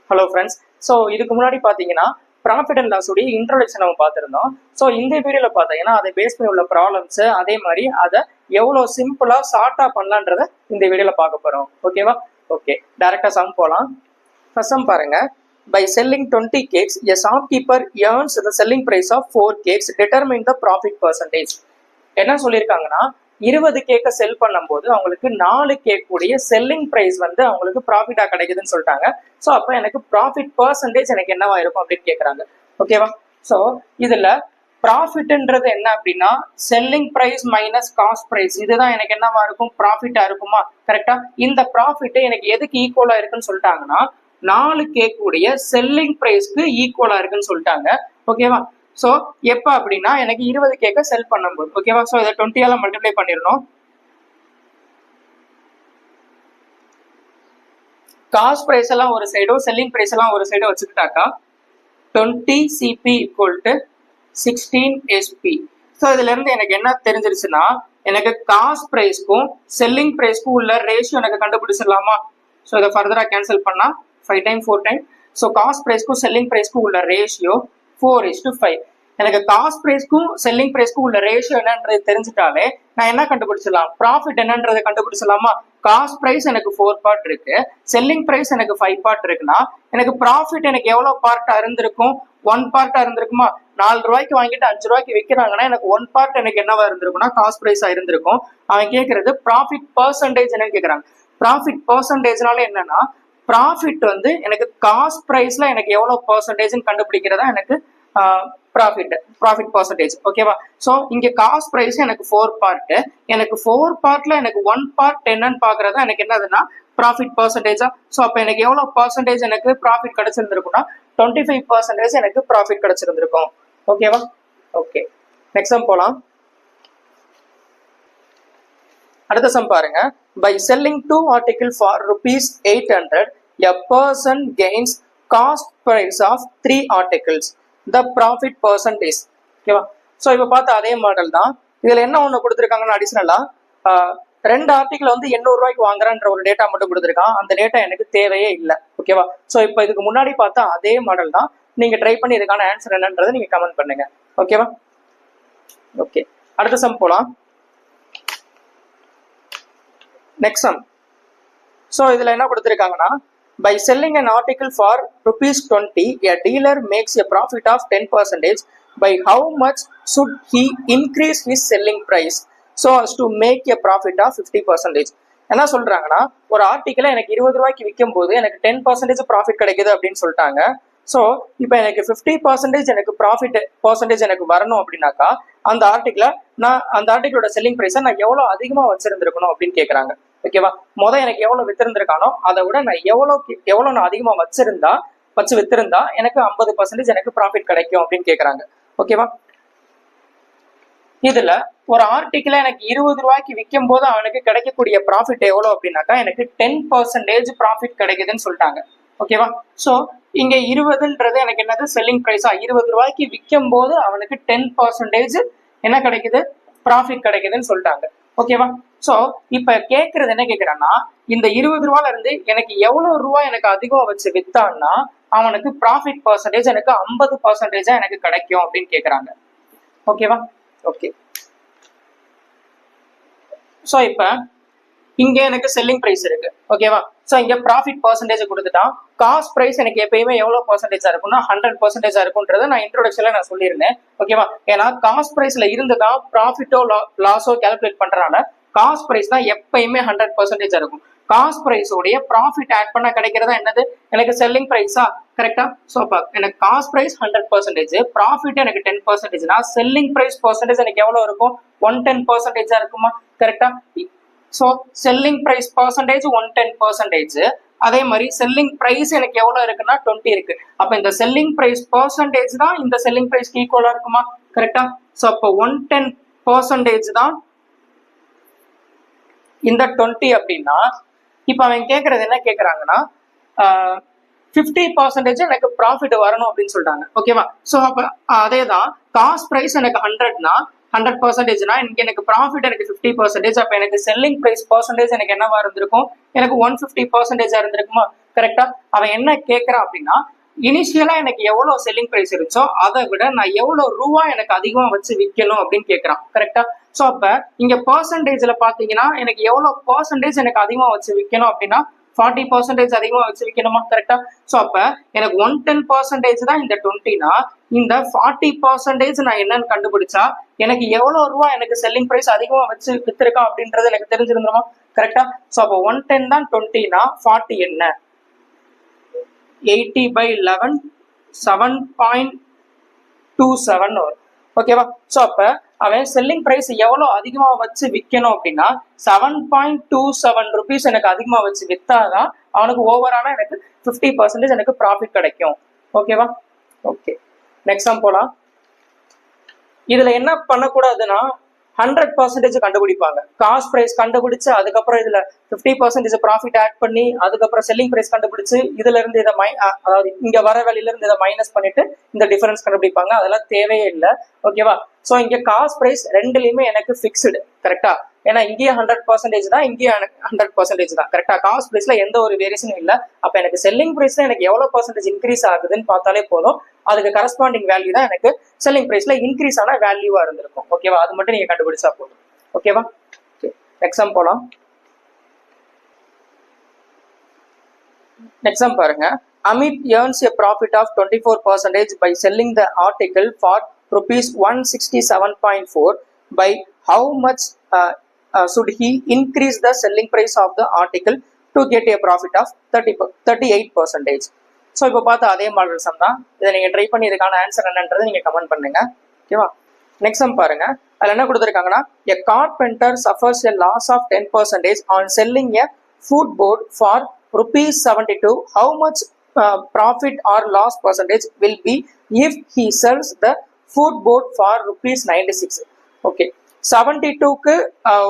Hello friends. So இதுக்கு முன்னாடி பார்த்தீங்கன்னா ப்ராஃபிட் அண்ட் லாஸ் உடைய இன்ட்ரோடக்ஷன் நம்ம பார்த்துருந்தோம். ஸோ இந்த வீடியோவில் பார்த்தீங்கன்னா அதை பேஸ் பண்ணி உள்ள ப்ராப்ளம்ஸ், அதே மாதிரி அதை எவ்வளோ சிம்பிளாக ஷார்ட்டாக பண்ணலான்றத இந்த வீடியோவில் பார்க்க போகிறோம். ஓகேவா? ஓகே, டேரெக்டாக சம் போகலாம். ஃபர்ஸ்ட் சம் பாருங்க. By selling 20 cakes, a shopkeeper earns the selling price of 4 cakes. Determine the profit percentage. என்ன சொல்லியிருக்காங்கன்னா 20 கேக்கை செல் பண்ணும்போது அவங்களுக்கு 4 கேக் உடைய செல்லிங் பிரைஸ் வந்து அவங்களுக்கு ப்ராஃபிட்டா கிடைக்குதுன்னு சொல்லிட்டாங்க. ஸோ அப்போ எனக்கு ப்ராஃபிட் பர்சன்டேஜ் எனக்கு என்னவா இருக்கும் அப்படின்னு கேட்குறாங்க. ஓகேவா? ஸோ இதுல ப்ராஃபிட்ன்றது என்ன அப்படின்னா selling price minus cost price, இதுதான் எனக்கு என்னவா இருக்கும், ப்ராஃபிட்டா இருக்குமா? கரெக்டா? இந்த ப்ராஃபிட் எனக்கு எதுக்கு ஈக்குவலா இருக்குன்னு சொல்லிட்டாங்கன்னா 4 கேக் உடைய செல்லிங் பிரைஸ்க்கு ஈக்குவலா இருக்குன்னு சொல்லிட்டாங்க. ஓகேவா? ஸோ எப்போ அப்படின்னா எனக்கு 20 கேக்கை செல் பண்ணும்போது. ஓகேவா? ஸோ இதை 20ஆல மல்டிப்ளை பண்ணிடணும். காஸ்ட் பிரைஸ் எல்லாம் ஒரு சைடும் செல்லிங் பிரைஸ் எல்லாம் ஒரு சைடும் வச்சுக்கிட்டாக்கா 20 CP equal to 16 SP. So இதுல இருந்து எனக்கு என்ன தெரிஞ்சிருச்சுன்னா எனக்கு காஸ்ட் பிரைஸ்க்கும் செல்லிங் பிரைஸ்க்கும் உள்ள ரேஷியோ எனக்கு கண்டுபிடிச்சிடலாமா? ஸோ இதை ஃபர்தரா கேன்சல் பண்ணா 5 டைம் 4 டைம். ஸோ காஸ்ட் பிரைஸ்க்கும் செல்லிங் பிரைஸ்க்கும் உள்ள ரேஷியோ 4:5. எனக்கு காஸ்ட் பிரைஸ்க்கும் செல்லிங் பிரைஸ்க்கும் உள்ள ரேஷியோ என்னன்றது தெரிஞ்சுட்டாலே நான் என்ன கண்டுபிடிச்சலாம், ப்ராஃபிட் என்னன்றதை கண்டுபிடிச்சலாமா? காஸ்ட் பிரைஸ் எனக்கு 4 பார்ட் இருக்கு, செல்லிங் பிரைஸ் எனக்கு 5 பார்ட் இருக்குன்னா எனக்கு ப்ராஃபிட் எனக்கு எவ்வளவு பார்ட்டா இருந்திருக்கும்? 1 பார்ட்டா இருந்திருக்குமா? 4 ரூபாய்க்கு வாங்கிட்டு 5 ரூபாய்க்கு விற்கிறாங்கன்னா எனக்கு 1 பார்ட் எனக்கு என்னவா இருந்திருக்கும்னா காஸ்ட் பிரைஸா இருந்திருக்கும். அவன் கேட்கறது ப்ராஃபிட் பர்சன்டேஜ் என்ன கேட்கறாங்க. ப்ராஃபிட் பர்சன்டேஜ்னால என்னன்னா ப்ராஃபிட் வந்து எனக்கு காஸ்ட் பிரைஸ்ல எனக்கு எவ்வளவு பர்சன்டேஜ் கண்டுபிடிக்கிறதா எனக்கு ப்ராஃபிட் பர்சன்டேஜ். ஓகேவா? ஸோ இங்க காஸ்ட் பிரைஸ் எனக்கு 4 பார்ட், எனக்கு 4 பார்ட்ல எனக்கு 1 பார்ட் என்னன்னு பாக்குறதா எனக்கு என்னதுன்னா ப்ராஃபிட் பர்சன்டேஜா. ஸோ அப்ப எனக்கு எவ்வளவு பர்சன்டேஜ் எனக்கு ப்ராஃபிட் கிடைச்சிருந்திருக்கும்னா 25% எனக்கு ப்ராஃபிட் கிடைச்சிருந்திருக்கும். ஓகேவா? ஓகே, நெக்ஸ்ட் சம் போலாம். அடுத்த சம் பாருங்க. By selling 2 articles for ₹800, a person gains cost price of 3 articles. The profit percentage. ஓகேவா? ஸோ இப்போ பார்த்த அதே மாடல் தான். இதுல என்ன ஒன்று கொடுத்துருக்காங்கன்னா அடிஷனலா 2 ஆர்டிகிள் வந்து 800 ரூபாய்க்கு வாங்குறன்ற ஒரு டேட்டா மட்டும் கொடுத்துருக்கான். அந்த டேட்டா எனக்கு தேவையே இல்லை. ஓகேவா? ஸோ இப்போ இதுக்கு முன்னாடி பார்த்தா அதே மாடல் தான். நீங்க ட்ரை பண்ணி இதுக்கான ஆன்சர் என்னன்றதை நீங்க கமெண்ட் பண்ணுங்க. ஓகேவா? ஓகே, அடுத்த சம் போலாம். Next sum. ஸோ இதுல என்ன கொடுத்துருக்காங்கன்னா by selling an article for ₹20, a dealer makes a profit of 10%. By how much should he increase his selling price so as to make a profit of 50%? என்ன சொல்றாங்கன்னா ஒரு ஆர்டிக்கலை எனக்கு 20 ரூபாய்க்கு விற்கும் போது எனக்கு 10% ப்ராஃபிட் கிடைக்குது அப்படின்னு சொல்லிட்டாங்க. ஸோ இப்போ எனக்கு 50% எனக்கு ப்ராஃபிட் பர்சன்டேஜ் எனக்கு வரணும் அப்படின்னாக்கா அந்த ஆர்டிகளோட செல்லிங் ப்ரைஸை நான் எவ்வளோ அதிகமாக வச்சிருந்திருக்கணும் அப்படின்னு கேட்குறாங்க. ஓகேவா? எனக்கு எவ்வளவு வித்திருந்திருக்கானோ அதை விட நான் எவ்வளவு நான் அதிகமா வச்சு வித்திருந்தா எனக்கு 50% எனக்கு ப்ராஃபிட் கிடைக்கும் அப்படின்னு கேட்கறாங்க. ஓகேவா? இதுல ஒரு ஆர்டிக்கிளை எனக்கு 20 ரூபாய்க்கு விற்கும் போது அவனுக்கு கிடைக்கக்கூடிய ப்ராஃபிட் எவ்வளவு அப்படின்னாக்கா எனக்கு 10% ப்ராஃபிட் கிடைக்குதுன்னு சொல்லிட்டாங்க. ஓகேவா? ஸோ இங்க 20ன்றது எனக்கு என்னது செல்லிங் பிரைஸா, 20 ரூபாய்க்கு விற்கும் போது அவனுக்கு 10% என்ன கிடைக்குது, ப்ராஃபிட் கிடைக்குதுன்னு சொல்லிட்டாங்க. ஓகேவா? சோ இப்ப கேக்குறது என்ன கேக்குறான்னா இந்த 20 ரூபாயில இருந்து எனக்கு எவ்வளவு ரூபாய் எனக்கு அதிகம் வச்சு வித்தான்னா அவனுக்கு ப்ராஃபிட் பர்சன்டேஜ் எனக்கு 50% எனக்கு கிடைக்கும் அப்படின்னு கேக்குறாங்க. ஓகேவா? ஓகே, சோ இப்ப இங்க எனக்கு செல்லிங் பிரைஸ் இருக்கு. ஓகேவா? சோ இங்க ப்ராஃபிட் பர்சன்டேஜ் கொடுத்துட்டான். காஸ்ட் பிரைஸ் எனக்கு எப்பயுமே எவ்வளவு பர்சன்டேஜா இருக்கும்னா 100% இருக்கும்ன்றத நான் இன்ட்ரோடக்ஷன்ல நான் சொல்லியிருந்தேன். ஓகேவா? ஏன்னா காஸ்ட் பிரைஸ்ல இருந்துதான் ப்ராஃபிட்டோ லாஸோ கால்குலேட் பண்றதுனால காஸ்ட் பிரைஸ் தான் எப்பயுமே 100% இருக்கும். காஸ்ட் பிரைஸ் உடைய ப்ராஃபிட் ஆட் பண்ண கிடைக்கிறதா என்னது எனக்கு செல்லிங் பிரைஸா, கரெக்டா? சோ எனக்கு காஸ்ட் பிரைஸ் 100%, ப்ராஃபிட் எனக்கு 10%, செல்லிங் பிரைஸ் பர்சன்டேஜ் எனக்கு எவ்வளவு இருக்கும், 110% இருக்குமா? கரெக்டா? ஸோ செல்லிங் பிரைஸ் பர்சன்டேஜ் 110%, அதே மாதிரி செல்லிங் பிரைஸ் எனக்கு எவ்வளவு இருக்குன்னா 20 இருக்கு. அப்ப இந்த செல்லிங் பிரைஸ் பர்சன்டேஜ் தான் இந்த செல்லிங் பிரைஸ்க்கு ஈக்குவலா இருக்குமா? கரெக்டா? ஸோ அப்போ 110% தான் இந்த 20 அப்படின்னா இப்ப அவன் கேட்கறது என்ன கேட்கறாங்கன்னா 50% எனக்கு ப்ராஃபிட் வரணும் அப்படின்னு சொல்லிட்டாங்க. ஓகேவா? ஸோ அப்ப அதே தான் காஸ்ட் பிரைஸ் எனக்கு 100னா 100%னா இங்க எனக்கு ப்ராஃபிட் எனக்கு 50%. அப்ப எனக்கு செல்லிங் பிரைஸ் பர்சன்டேஜ் எனக்கு என்னவா இருந்திருக்கும், எனக்கு 150% இருந்திருக்குமா? கரெக்டா? அவன் என்ன கேட்கறான் அப்படின்னா, இனிஷியலா எனக்கு எவ்வளவு செல்லிங் பிரைஸ் இருந்துச்சோ அதை விட நான் எவ்வளவு ரூபா எனக்கு அதிகமா வச்சு விற்கணும் அப்படின்னு கேட்கறான். கரெக்டா? சோ அப்ப இங்க பர்சன்டேஜ்ல பாத்தீங்கன்னா எனக்கு எவ்வளவு பர்சன்டேஜ் எனக்கு அதிகமா வச்சு விற்கணும் அப்படின்னா 40% அதிகமா வச்சு விற்கணுமா? கரெக்டா? சோ அப்ப எனக்கு 110% தான் இந்த 20னா இந்த 40% நான் என்னன்னு கண்டுபிடிச்சா எனக்கு எவ்வளவு ரூபா எனக்கு செல்லிங் பிரைஸ் அதிகமா வச்சு வித்திருக்கான் அப்படின்றது எனக்கு தெரிஞ்சிருந்துருமா? கரெக்டா? சோ அப்ப 110 தான் 20னா 40 என்ன? 80/11 7.27 வரும். ஓகேவா? சோ அப்ப அவன் செல்லிங் பிரைஸ் எவ்வளவு அதிகமா வச்சு விற்கணும் அப்படின்னா 7.27 rupees எனக்கு அதிகமா வச்சு வித்தாதான் அவனுக்கு ஓவராலா எனக்கு 50% எனக்கு ப்ராஃபிட் கிடைக்கும். ஓகேவா? ஓகே, நெக்ஸ்ட் சம் போலாம். இதுல என்ன பண்ணக்கூடாதுன்னா 100% கண்டுபிடிப்பாங்க. காஸ்ட் பிரைஸ் கண்டுபிடிச்சு அதுக்கப்புறம் இதுல 50% ப்ராஃபிட் ஆட் பண்ணி அதுக்கப்புறம் செல்லிங் பிரைஸ் கண்டுபிடிச்சு இதுல இருந்து இதை அதாவது இங்க வர வேலையில இருந்து இதை மைனஸ் பண்ணிட்டு இந்த டிஃபரன்ஸ் கண்டுபிடிப்பாங்க. அதெல்லாம் தேவையே இல்லை. ஓகேவா? சோ இங்க காஸ்ட் பிரைஸ் ரெண்டுலயுமே எனக்கு பிக்ஸ்டு. கரெக்டா? ஏன்னா இங்கேயும் 100% தான், இங்கேயும் 100% தான். கரெக்டா? காஸ்ட் பிரைஸ்ல எந்த ஒரு வேரியேஷனும் இல்லை. அப்ப எனக்கு செல்லிங் பிரைஸ்ல எனக்கு எவ்வளவு பர்சன்டேஜ் இன்க்ரீஸ் ஆகுதுன்னு பார்த்தாலே போதும். அதுக்கு கரஸ்பாண்டிங் வேல்யூ தான் எனக்கு செல்லிங் பிரைஸ்ல இன்க்ரீஸ் ஆன வேல்யூவா இருந்திருக்கும். ஓகேவா? அது மட்டும் நீங்க கண்டுபிடிச்சா போதும். ஓகேவா? நெக்ஸ்ட் போலாம். நெக்ஸ்ட் பாருங்க. Amit earns a profit of 24% by selling the article for rupees 167.4. By how much should he increase the selling price of the article to get a profit of 38%? So இப்போ பார்த்து அதே model some தான். இதை நீங்கள் try பண்ணி இதுக்கான answer என்னன்றது நீங்கள் கமெண்ட் பண்ணுங்க. ஓகேவா? நெக்ஸ்ட் சம் பாருங்க. அதில் என்ன கொடுத்துருக்காங்கன்னா, a carpenter suffers a loss of 10% on selling a food board for rupees 72. How much profit or loss percentage will be if he sells the food board for rupees 96? Okay, 72க்கு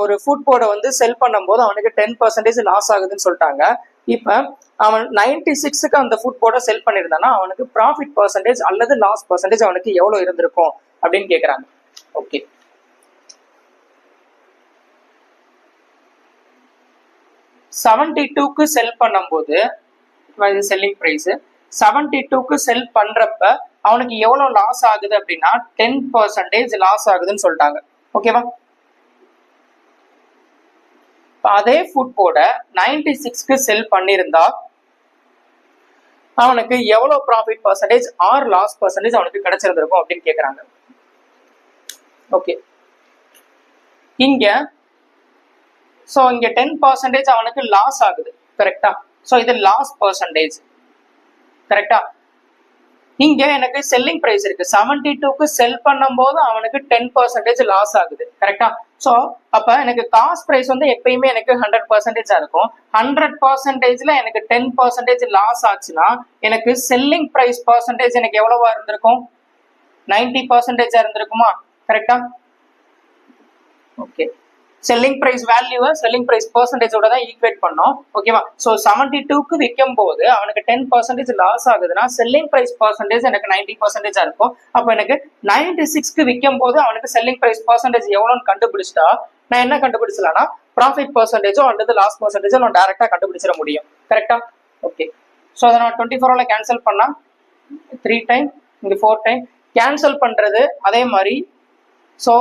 ஒரு food போர்டை வந்து செல் பண்ணும்போது அவனுக்கு 10% loss ஆகுதுன்னு சொல்லிட்டாங்க. இப்போ அவன் 96க்கு அந்த ஃபுட் போர்டை செல் பண்ணியிருந்தானா அவனுக்கு ப்ராஃபிட் பர்சன்டேஜ் அல்லது லாஸ் பர்சன்டேஜ் அவனுக்கு எவ்வளவு இருந்திருக்கும் அப்படின்னு கேட்குறாங்க. ஓகே, 72க்கு செல் பண்ணும்போது செல்லிங் பிரைஸ் 72க்கு செல் பண்றப்ப அவனுக்கு எவ்வளவு லாஸ் ஆகுது அப்படின்னா 10% லாஸ் ஆகுதுன்னு சொல்லிட்டாங்க. ஓகேவா? அதே ஃபுட் போர்டை 96க்கு செல் பண்ணியிருந்தா அவனுக்கு எவ்வளவு profit percentage or loss percentage அவனுக்கு கிடைச்சிருந்திருக்கும் அப்படின்னு கேட்கறாங்க. ஓகே, இங்க சோ இங்க 10% அவனுக்கு லாஸ் ஆகுது. கரெக்டா? சோ இது லாஸ் பர்சன்டேஜ். கரெக்டா? இங்க எனக்கு செல்லிங் பிரைஸ் இருக்கு. 72க்கு செல் பண்ணும்போது அவனுக்கு 10% லாஸ் ஆகுது. கரெக்டா? சோ அப்ப எனக்கு காஸ்ட் பிரைஸ் வந்து எப்பயுமே எனக்கு 100% இருக்கும். 100%ல எனக்கு 10% லாஸ் ஆச்சுன்னா எனக்கு செல்லிங் பிரைஸ் பர்சன்டேஜ் எனக்கு எவ்வளவா இருந்திருக்கும்? 90% இருந்திருக்குமா? கரெக்டா? ஓகே, செல்லிங் பிரைஸ் வேல்யூவை செல்லிங் பிரைஸ் பர்சன்டேஜோட தான் ஈக்குவேட் பண்ணோம். ஓகேவா? ஸோ 72க்கு விற்கும் போது அவனுக்கு 10% லாஸ் ஆகுதுன்னா செல்லிங் பிரைஸ் பர்சன்டேஜ் எனக்கு 90% இருக்கும். அப்போ எனக்கு 96க்கு விற்கும் போது அவனுக்கு செல்லிங் பிரைஸ் பர்சன்டேஜ் எவ்வளோன்னு கண்டுபிடிச்சிட்டா நான் என்ன கண்டுபிடிச்சலாம்னா ப்ராஃபிட் பர்சன்டேஜோ அல்லது லாஸ் பர்சன்டேஜோ நான் டேரக்டா கண்டுபிடிச்சிட முடியும். கரெக்டா? ஓகே, ஸோ அதை நான் 24ல கேன்சல் பண்ணா 3 டைம், இங்கே 4 டைம் கேன்சல் பண்றது. அதே மாதிரி ஸோ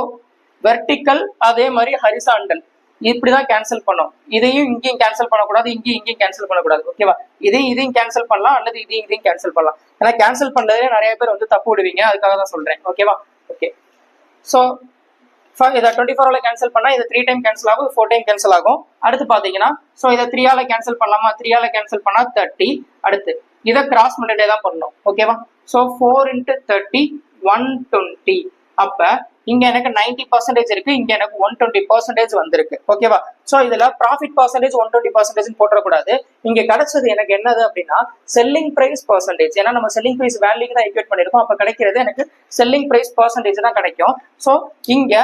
வெர்டிக்கல் அதே மாதிரி ஹரிசாண்டல் இப்படிதான் கேன்சல் பண்ணோம். இதையும் இங்கேயும் கேன்சல் பண்ணக்கூடாது, இங்கேயும் கேன்சல் பண்ணக்கூடாது. ஓகேவா? இதையும் கேன்சல் பண்ணலாம் அல்லது இதையும் கேன்சல் பண்ணலாம். ஏன்னா கேன்சல் பண்ணதே நிறைய பேர் வந்து தப்பு விடுவீங்க, அதுக்காக தான் சொல்றேன். ஓகேவா? ஓகே, ஸோ இதை 24ல கேன்சல் பண்ணா இது 3 டைம் கேன்சல் ஆகும், 4 டைம் கேன்சல் ஆகும். அடுத்து பாத்தீங்கன்னா ஸோ இதை 3ஆல கேன்சல் பண்ணலாமா? 3ஆல கேன்சல் பண்ணா 30. அடுத்து இதை கிராஸ் மல்டிப்ளை தான் பண்ணணும். ஓகேவா? ஸோ 4 × 30 120. அப்ப இங்க எனக்கு 90% இருக்கு, இங்க எனக்கு 120% வந்திருக்கு. ஓகேவா? சோ இதுல ப்ராஃபிட் பர்சன்டேஜ் 120% போட்டக்கூடாது. இங்க கிடைச்சது எனக்கு என்னது அப்படின்னா செல்லிங் பிரைஸ் பர்சன்டேஜ். ஏன்னா நம்ம செல்லிங் பிரைஸ் வேல்யூக்கு தான் ஈக்குவேட் பண்ணிருக்கோம். அப்ப கிடைக்கிறது எனக்கு செல்லிங் பிரைஸ் பர்சன்டேஜ் தான் கிடைக்கும். சோ இங்க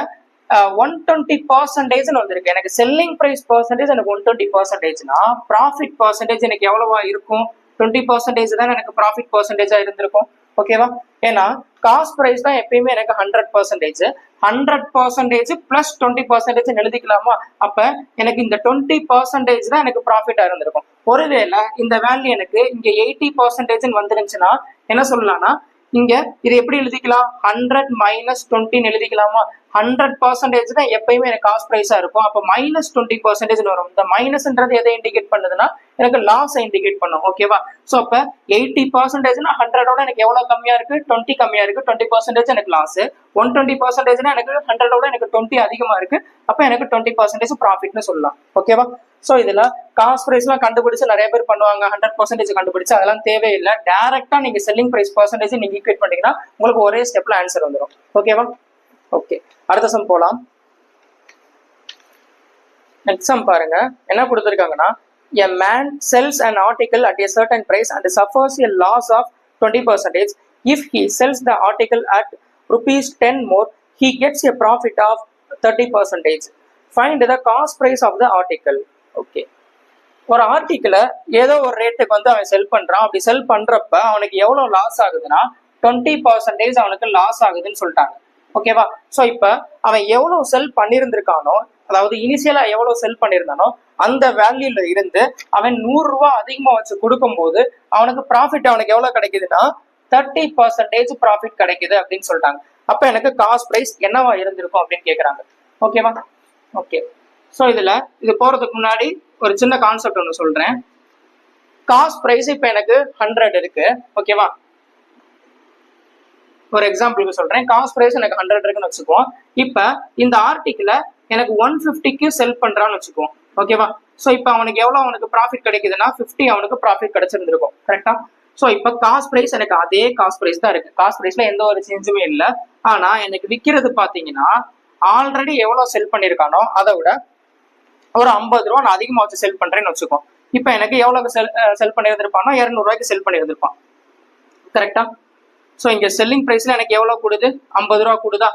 120% வந்திருக்கு. எனக்கு செல்லிங் பிரைஸ் பர்சன்டேஜ் எனக்கு 120%னா ப்ராஃபிட் பர்சன்டேஜ் எனக்கு எவ்வளவா இருக்கும்? 20% தான் எனக்கு ப்ராஃபிட் பர்சன்டேஜா இருந்திருக்கும். ஓகேவா? ஏன்னா காஸ்ட் பிரைஸ் தான் எப்பயுமே எனக்கு 100%, 100% பிளஸ் 20% எழுதிக்கலாமா? அப்ப எனக்கு இந்த 20% தான் எனக்கு ப்ராஃபிட்டா இருந்திருக்கும். ஒருவேளை இந்த வேல்யூ எனக்கு இங்க 80% வந்துருந்துச்சுன்னா என்ன சொல்லலாம்னா, இங்க இது எப்படி எழுதிக்கலாம்? 100 மைனஸ் 20 எழுதிக்கலாமா? 100% தான் எப்பயுமே எனக்கு காஸ்ட் பிரைஸா இருக்கும். அப்ப மைனஸ் 20% வரும். இந்த மைனஸ்ன்றது எதை இண்டிகேட் பண்ணுதுன்னா எனக்கு லாஸ் இண்டிகேட் பண்ணும். ஓகேவா? சோ அப்ப 80%னா 100ஓட எனக்கு எவ்வளவு கம்மியா இருக்கு? 20 கம்மியா இருக்கு. 20% எனக்கு லாஸ். 120%னா எனக்கு 100ஓட எனக்கு 20 அதிகமா இருக்கு. அப்ப எனக்கு 20% ப்ராஃபிட்னு சொல்லலாம். ஓகேவா? சோ இதுல காஸ்ட் பிரைஸ் எல்லாம் கண்டுபிடிச்சு நிறைய பேர் பண்ணுவாங்க. 100% கண்டுபிடிச்சு அதெல்லாம் தேவையில்லை. டைரக்டா நீங்க செல்லிங் பிரைஸ் பர்சன்டேஜ் நீங்க ஈக்குவேட் பண்ணீங்கன்னா உங்களுக்கு ஒரே ஸ்டெப்ல ஆன்சர் வந்துடும். ஓகேவா? ஓகே, அடுத்த சம் போலாம். நெக்ஸ்ட் சம் பாருங்க. என்ன கொடுத்திருக்காங்கன்னா, a man sells an article at a certain price and suffers a loss of 20%. If he sells the article at rupees 10 more, he gets a profit of 30%. Find the cost price of the article. Okay, ஒரு ஆர்டிக்கிள ஏதோ ஒரு ரேட்டுக்கு வந்து அவன் செல் பண்றான். அப்படி செல் பண்றப்ப அவனுக்கு எவ்வளவு லாஸ் ஆகுதுன்னா 20% அவனுக்கு லாஸ் ஆகுதுன்னு சொல்லிட்டாங்க. ஓகேவா? சோ இப்ப அவன் எவ்வளவு செல் பண்ணியிருந்திருக்கானோ, அதாவது இனிஷியலா எவ்வளவு செல் பண்ணியிருந்தானோ அந்த வேல்யூல இருந்து அவன் 100 ரூபாய் அதிகமா வச்சு கொடுக்கும் போது அவனுக்கு ப்ராஃபிட் அவனுக்கு எவ்வளவு கிடைக்குதுன்னா 30% ப்ராஃபிட் கிடைக்குது அப்படின்னு சொல்லிட்டாங்க. அப்ப எனக்கு காஸ்ட் பிரைஸ் என்னவா இருந்திருக்கும் அப்படின்னு கேக்குறாங்க. ஓகேவா? ஓகே, சோ இதுல இது போறதுக்கு முன்னாடி ஒரு சின்ன கான்செப்ட் ஒன்று சொல்றேன். காஸ்ட் பிரைஸ் இப்ப எனக்கு 100 இருக்கு. ஓகேவா? ஒரு எக்ஸாம்பிளுக்கு சொல்றேன். காஸ்ட் பிரைஸ் எனக்கு 100 இருக்குன்னு வச்சுக்குவோம். இப்ப இந்த ஆர்டிக்கிள எனக்கு 150க்கு செல் பண்றான்னு வச்சுக்குவோம். ஓகேவா? சோ இப்ப அவனுக்கு எவ்வளவு அவனுக்கு ப்ராஃபிட் கிடைக்குதுன்னா 50 அவனுக்கு ப்ராஃபிட் கிடைச்சிருந்திருக்கும். கரெக்டா? சோ இப்ப காஸ்ட் பிரைஸ் எனக்கு அதே காஸ்ட் பிரைஸ் தான் இருக்கு. காஸ்ட் பிரைஸ்ல எந்த ஒரு சேஞ்சுமே இல்லை. ஆனா எனக்கு விற்கிறது பாத்தீங்கன்னா ஆல்ரெடி எவ்வளவு செல் பண்ணிருக்கானோ அதை விட ஒரு 50 ரூபா நான் அதிகமா வச்சு செல் பண்றேன்னு வச்சுக்கோம். இப்ப எனக்கு எவ்வளவு செல் பண்ணியிருந்திருப்பானோ 200 ரூபாய்க்கு செல் பண்ணியிருந்திருப்பான். கரெக்டா? சோ இங்க செல்லிங் பிரைஸ்ல எனக்கு எவ்வளவு கூடுது? 50 ரூபா கூடுதா?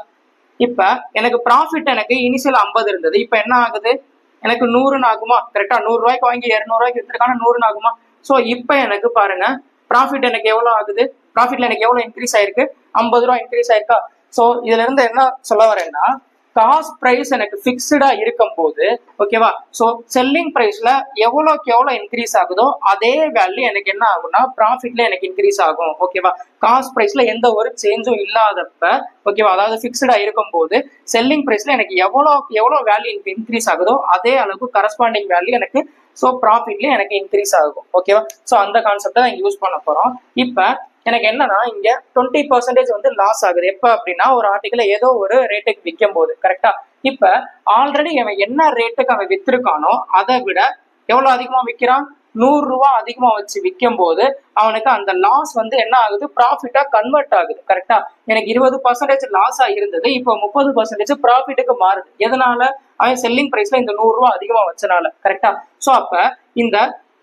இப்ப எனக்கு ப்ராஃபிட் எனக்கு இனிஷியல் 50 இருந்தது. இப்ப என்ன ஆகுது? எனக்கு 100 ஆகுமா? கரெக்டா? 100 ரூபாய்க்கு வாங்கி 200 ரூபாய்க்கு வித்துருக்கான 100 ஆகுமா? சோ இப்ப எனக்கு பாருங்க, ப்ராஃபிட் எனக்கு எவ்வளவு ஆகுது? ப்ராஃபிட்ல எனக்கு எவ்வளவு இன்க்ரீஸ் ஆயிருக்கு? 50 ரூபாய் இன்க்ரீஸ் ஆயிருக்கா? சோ இதுல இருந்து என்ன சொல்ல வரேன்னா, காஸ்ட் பிரைஸ் எனக்கு பிக்ஸ்டா இருக்கும் போது, ஓகேவா? சோ செல்லிங் பிரைஸ்ல எவ்வளவுக்கு எவ்வளவு இன்க்ரீஸ் ஆகுதோ அதே வேல்யூ எனக்கு என்ன ஆகும்னா ப்ராஃபிட்ல எனக்கு இன்க்ரீஸ் ஆகும். ஓகேவா? காஸ்ட் பிரைஸ்ல எந்த ஒரு சேஞ்சும் இல்லாதப்ப, ஓகேவா, அதாவது பிக்ஸ்டா இருக்கும் போது செல்லிங் பிரைஸ்ல எனக்கு எவ்வளவுக்கு எவ்வளவு வேல்யூ இன்க்ரீஸ் ஆகுதோ அதே அளவுக்கு கரஸ்பாண்டிங் வேல்யூ எனக்கு சோ ப்ராஃபிட்லயும் எனக்கு இன்க்ரீஸ் ஆகும். ஓகேவா? சோ அந்த கான்செப்ட் தான் யூஸ் பண்ண போறோம். இப்ப எனக்கு என்னன்னா இங்க 20% வந்து லாஸ் ஆகுது. எப்ப அப்படின்னா ஒரு ஆர்டிக்கல ஏதோ ஒரு ரேட்டுக்கு விற்கும் போது. கரெக்டா? இப்ப ஆல்ரெடி அவன் என்ன ரேட்டுக்கு அவன் வித்திருக்கானோ அதை விட எவ்வளவு அதிகமா விற்கிறான்? 100 ரூபாய் அதிகமா வச்சு விற்கும் போது அவனுக்கு அந்த லாஸ் வந்து என்ன ஆகுது? ப்ராஃபிட்டா கன்வெர்ட் ஆகுது. கரெக்டா? எனக்கு 20% லாஸா இருந்தது, இப்போ 30% ப்ராஃபிட்டுக்கு மாறுது. எதனால? அவன் செல்லிங் பிரைஸ்ல இந்த 100 ரூபாய் அதிகமா வச்சனால. கரெக்டா? சோ அப்ப இந்த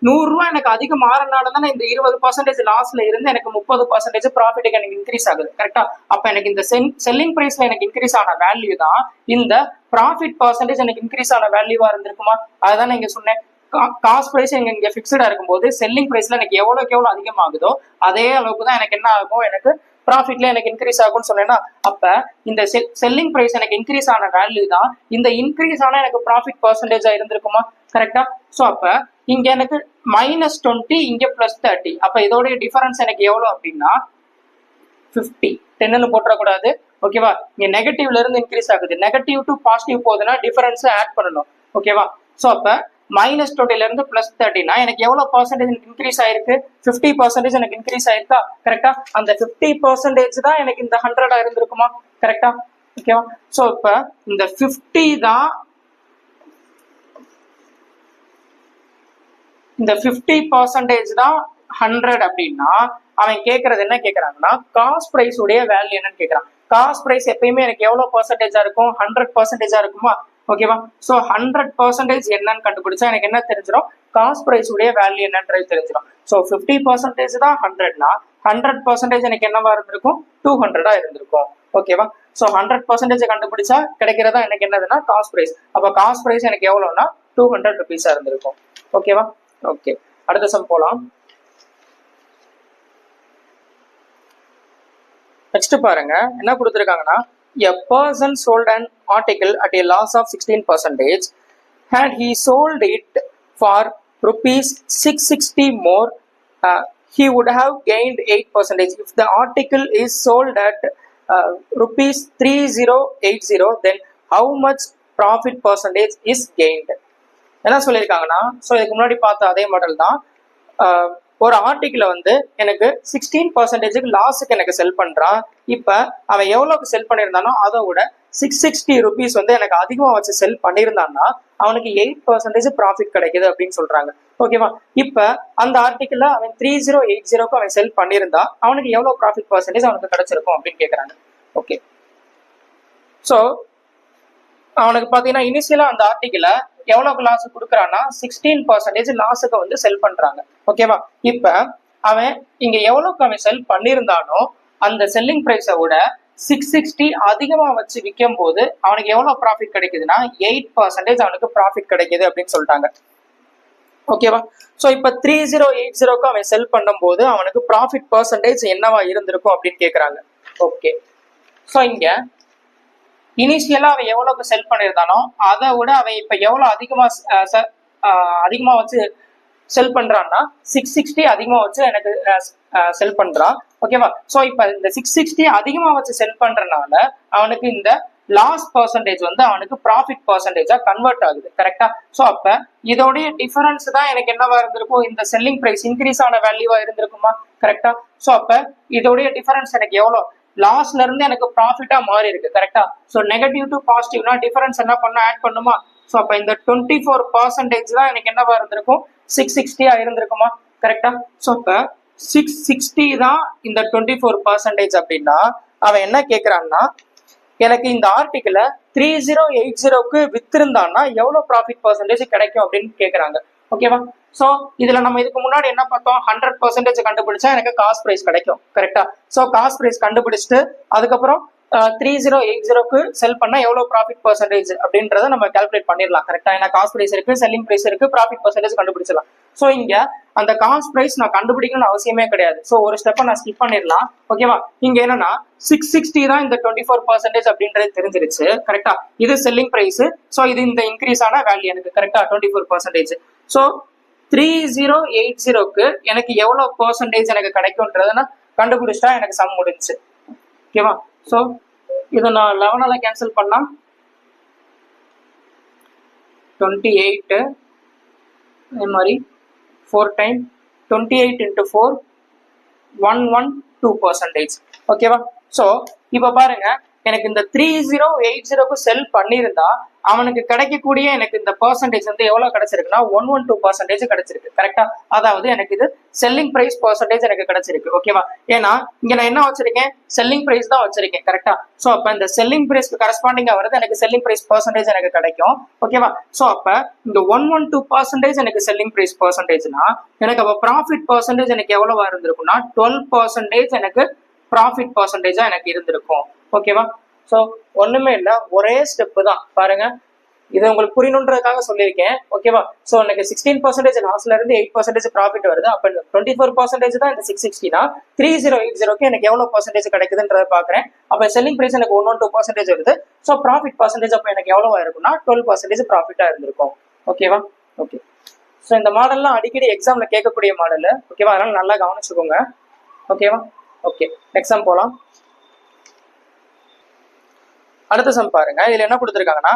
100 ரூபாய் எனக்கு அதிகம் மாறனால தானே இந்த 20% லாஸ்ல இருந்து எனக்கு 30% ப்ராஃபிட்டுக்கு எனக்கு இன்க்ரீஸ் ஆகுது. கரெக்டா? அப்ப எனக்கு இந்த செல்லிங் பிரைஸ்ல எனக்கு இன்க்ரீஸ் ஆன வேல்யூ தான் இந்த ப்ராஃபிட் பர்சன்டேஜ் எனக்கு இன்க்ரீஸ் ஆன வேல்யூவா இருந்திருக்குமா? அதுதான் இங்க சொன்னேன். காஸ்ட் பிரைஸ் இங்க பிக்ஸ்டா இருக்கும்போது செல்லிங் பிரைஸ்ல எனக்கு எவ்வளவுக்கு எவ்வளவு அதிகமாகுதோ அதே அளவுக்கு தான் எனக்கு என்ன ஆகும்? எனக்கு ப்ராஃபிட்ல எனக்கு இன்க்ரீஸ் ஆகும்னு சொன்னேன்னா, அப்ப இந்த செல்லிங் பிரைஸ் எனக்கு இன்க்ரீஸ் ஆன வேல்யூ தான் இந்த இன்க்ரீஸ் ஆன எனக்கு ப்ராஃபிட் பர்சன்டேஜா இருந்திருக்குமா? கரெக்டா? சோ அப்ப இங்க எனக்கு -20, இங்க +30. அப்ப இதோட டிஃபரன்ஸ் எனக்கு எவ்வளவு அப்படின்னா 50. 10ன்னு போட்டுறக்கூடாது. ஓகேவா? இங்க நெகட்டிவ்ல இருந்து இன்க்ரீஸ் ஆகுது. நெகட்டிவ் டு பாசிட்டிவ் போகுதுன்னா டிஃபரன்ஸ் ஆட் பண்ணணும். ஓகேவா? சோ அப்ப -20ல இருந்து +30னா எனக்கு எவ்வளவு பர்சன்டேஜ் இன்க்ரீஸ் ஆயிருக்கு? 50% எனக்கு இன்க்ரீஸ் ஆயிருக்கா? கரெக்டா? அந்த 50% தான் எனக்கு இந்த 100 இருந்திருக்குமா? கரெக்டா? ஓகேவா? சோ இப்ப இந்த 50 தான், இந்த 50% தான் 100 அப்படின்னா அவன் கேட்கறது என்ன கேட்கறாங்கன்னா காஸ்ட் பிரைஸ் உடைய வேல்யூ என்னன்னு கேட்கறான். காஸ்ட் பிரைஸ் எப்பயுமே எனக்கு எவ்வளவு பர்சன்டேஜா இருக்கும்? 100% இருக்குமா? ஓகேவா? சோ 100% என்னன்னு கண்டுபிடிச்சா எனக்கு என்ன தெரிஞ்சிடும்? காஸ்ட் பிரைஸ் உடைய வேல்யூ என்னன்றது தெரிஞ்சிடும். சோ 50% தான் 100னா 100% எனக்கு என்னவா இருந்திருக்கும்? 200 இருந்திருக்கும். ஓகேவா? சோ 100% கண்டுபிடிச்சா கிடைக்கிறதா எனக்கு என்னதுன்னா காஸ்ட் பிரைஸ். அப்ப காஸ்ட் பிரைஸ் எனக்கு எவ்வளவுன்னா 200 rupees இருந்திருக்கும். ஓகேவா? ஓகே, அடுத்த சம் போலாம். நெக்ஸ்ட் பாருங்க என்ன கொடுத்துருக்காங்கன்னா, a person sold an article at a loss of 16%. Had he sold it for rupees 660 more, he would have gained 8%. If the article is sold at rupees 3080, then how much profit percentage is gained? என்ன சொல்லியிருக்காங்கன்னா, so இதுக்கு முன்னாடி பார்த்த அதே model தான். ஒரு ஆர்டிக்கிளை வந்து எனக்கு 16% லாஸுக்கு எனக்கு செல் பண்ணுறான். இப்போ அவன் எவ்வளோக்கு செல் பண்ணியிருந்தானோ அதை விட 660 ருபீஸ் வந்து எனக்கு அதிகமாக வச்சு செல் பண்ணியிருந்தான்னா அவனுக்கு 8% ப்ராஃபிட் கிடைக்குது அப்படின்னு சொல்கிறாங்க. ஓகேவா? இப்போ அந்த ஆர்டிக்கிளை அவன் 3080க்கு அவன் செல் பண்ணியிருந்தா அவனுக்கு எவ்வளோ ப்ராஃபிட் பர்சன்டேஜ் அவனுக்கு கிடைச்சிருக்கும் அப்படின்னு கேட்குறாங்க. ஓகே, ஸோ அவனுக்கு பார்த்தீங்கன்னா இனிஷியலாக அந்த ஆர்டிக்கிளை எவ்வளோக்கு லாஸ் கொடுக்குறான்னா 16% லாஸுக்கு வந்து செல் பண்ணுறாங்க. ஓகேவா? இப்போ அவன் இங்கே எவ்வளோக்கு அவன் செல் பண்ணியிருந்தானோ அந்த செல்லிங் ப்ரைஸை விட 660 அதிகமாக வச்சு விற்கும் போது அவனுக்கு எவ்வளோ ப்ராஃபிட் கிடைக்குதுன்னா 8% அவனுக்கு ப்ராஃபிட் கிடைக்குது அப்படின்னு சொல்லிட்டாங்க. ஓகேவா? ஸோ இப்போ 3080க்கு அவன் செல் பண்ணும்போது அவனுக்கு ப்ராஃபிட் பர்சன்டேஜ் என்னவா இருந்திருக்கும் அப்படின்னு கேட்குறாங்க. ஓகே, ஸோ இங்கே இனிஷியலா அவன் எவ்வளவுக்கு செல் பண்ணியிருந்தானோ அதை விட அவன் இப்ப எவ்வளவு அதிகமா வச்சு செல் பண்றான்னா 660 அதிகமா வச்சு எனக்கு செல் பண்றான். ஓகேவா? ஸோ இப்ப இந்த 660 அதிகமா வச்சு செல் பண்றதுனால அவனுக்கு இந்த லாஸ் பர்சன்டேஜ் வந்து அவனுக்கு ப்ராஃபிட் பர்சன்டேஜா கன்வெர்ட் ஆகுது. கரெக்டா? ஸோ அப்ப இதோடைய டிஃபரன்ஸ் தான் எனக்கு என்னவா இருந்திருக்கும், இந்த செல்லிங் பிரைஸ் இன்க்ரீஸ் ஆன வேல்யூவா இருந்திருக்குமா? கரெக்டா? ஸோ அப்ப இதோடைய டிஃபரன்ஸ் எனக்கு எவ்வளோ லாஸ்ல இருந்து எனக்கு ப்ராஃபிட்டா மாறி இருக்கு. கரெக்டா? ஸோ நெகட்டிவ் டு பாசிட்டிவ்னா டிஃபரன்ஸ் என்ன பண்ண ஆட் பண்ணுமா? ஸோ அப்ப இந்த 24% தான் எனக்கு என்னவா இருந்திருக்கும், 660 இருந்திருக்குமா? கரெக்டா? ஸோ இப்ப 660 தான் இந்த 24% அப்படின்னா அவன் என்ன கேட்கிறான்னா, எனக்கு இந்த ஆர்டிக்கிள 3080க்கு வித்திருந்தான்னா எவ்வளவு ப்ராஃபிட் பர்சன்டேஜ் கிடைக்கும் அப்படின்னு கேட்கறாங்க. ஓகேவா? ஸோ இதுல நம்ம இதுக்கு முன்னாடி என்ன பார்த்தோம், 100% கண்டுபிடிச்சா எனக்கு காஸ்ட் பிரைஸ் கிடைக்கும். கரெக்டா? ஸோ காஸ்ட் பிரைஸ் கண்டுபிடிச்சிட்டு அதுக்கப்புறம் 3080க்கு செல் பண்ணா எவ்வளவு ப்ராஃபிட் பர்சன்டேஜ் அப்படின்றத நம்ம கால்குலேட் பண்ணிடலாம். கரெக்டா? ஏன்னா காஸ்ட் பிரைஸ் இருக்கு, செல்லிங் பிரைஸ் இருக்கு, ப்ராஃபிட் பர்சன்டேஜ் கண்டுபிடிச்சலாம். ஸோ இங்க அந்த காஸ்ட் பிரைஸ் நான் கண்டுபிடிக்கணும்னு அவசியமே கிடையாது. ஸோ ஒரு ஸ்டெப்பை நான் ஸ்கிப் பண்ணிடலாம். ஓகேவா? இங்க என்னன்னா 660 தான் இந்த 24% அப்படின்றது தெரிஞ்சிருச்சு. கரெக்டா? இது செல்லிங் பிரைஸ். ஸோ இது இந்த இன்க்ரீஸ் ஆன வேல்யூ எனக்கு. கரெக்டா? 24%. ஸோ 3080க்கு எனக்கு எவ்வளவு பர்சன்டேஜ் எனக்கு கிடைக்கும்ன்றத நான் கண்டுபிடிச்சா எனக்கு சம் முடிஞ்சு. ஓகேவா? ஸோ இதை நான் 11ஆல கேன்சல் பண்ணா 28, அதே மாதிரி 4 டைம் 28 into 4 112%. ஓகேவா? ஸோ இப்போ பாருங்க, எனக்கு இந்த 3080க்கு செல் பண்ணியிருந்தா அவனுக்கு கிடைக்கக்கூடிய எனக்கு இந்த பர்சன்டேஜ் வந்து எவ்வளவு கிடைச்சிருக்குன்னா 112% கிடைச்சிருக்கு. கரெக்டா? அதாவது எனக்கு இது செல்லிங் பிரைஸ் பர்சன்டேஜ் எனக்கு கிடைச்சிருக்கு. ஓகேவா? ஏன்னா இங்க நான் என்ன வச்சிருக்கேன், செல்லிங் பிரைஸ் தான் வச்சிருக்கேன். கரெக்டா? ஸோ அப்ப இந்த செல்லிங் பிரைஸ்க்கு கரஸ்பாண்டிங்கா வருது எனக்கு செல்லிங் பிரைஸ் பர்சன்டேஜ் எனக்கு கிடைக்கும். ஓகேவா? ஸோ அப்ப இந்த 112% எனக்கு செல்லிங் பிரைஸ் பர்சன்டேஜ்னா எனக்கு அப்ப ப்ராஃபிட் பர்சன்டேஜ் எனக்கு எவ்வளவா இருந்திருக்கும்னா 12% எனக்கு ப்ராஃபிட் பர்சன்டேஜா எனக்கு இருந்திருக்கும். ஓகேவா? ஸோ ஒண்ணுமே இல்லை, ஒரே ஸ்டெப்பு தான். பாருங்க, இது உங்களுக்கு புரியணுன்றதுக்காக சொல்லியிருக்கேன். ஓகேவா? ஸோ எனக்கு 16% லாஸ்ல இருந்து 8% ப்ராஃபிட் வருது. அப்போ 24% தான் இந்த 660னா 3080க்கு எனக்கு எவ்வளவு பர்சன்டேஜ் கிடைக்குதுன்றதை பாக்குறேன். அப்போ செல்லிங் பிரைஸ் எனக்கு 112% வருது. ஸோ ப்ராஃபிட் பர்சன்டேஜ் அப்போ எனக்கு எவ்வளவா இருக்கும்னா 12% ப்ராஃபிட்டா இருந்திருக்கும். ஓகேவா? ஓகே, ஸோ இந்த மாடல்லாம் அடிக்கடி எக்ஸாம்ல கேட்கக்கூடிய மாடல். ஓகேவா? அதனால நல்லா கவனிச்சுக்கோங்க. ஓகேவா? ஓகே, நெக்ஸ்ட் சம் போலாம். அடுத்த சம் பாருங்க. இதுல என்ன கொடுத்திருக்காங்கன்னா,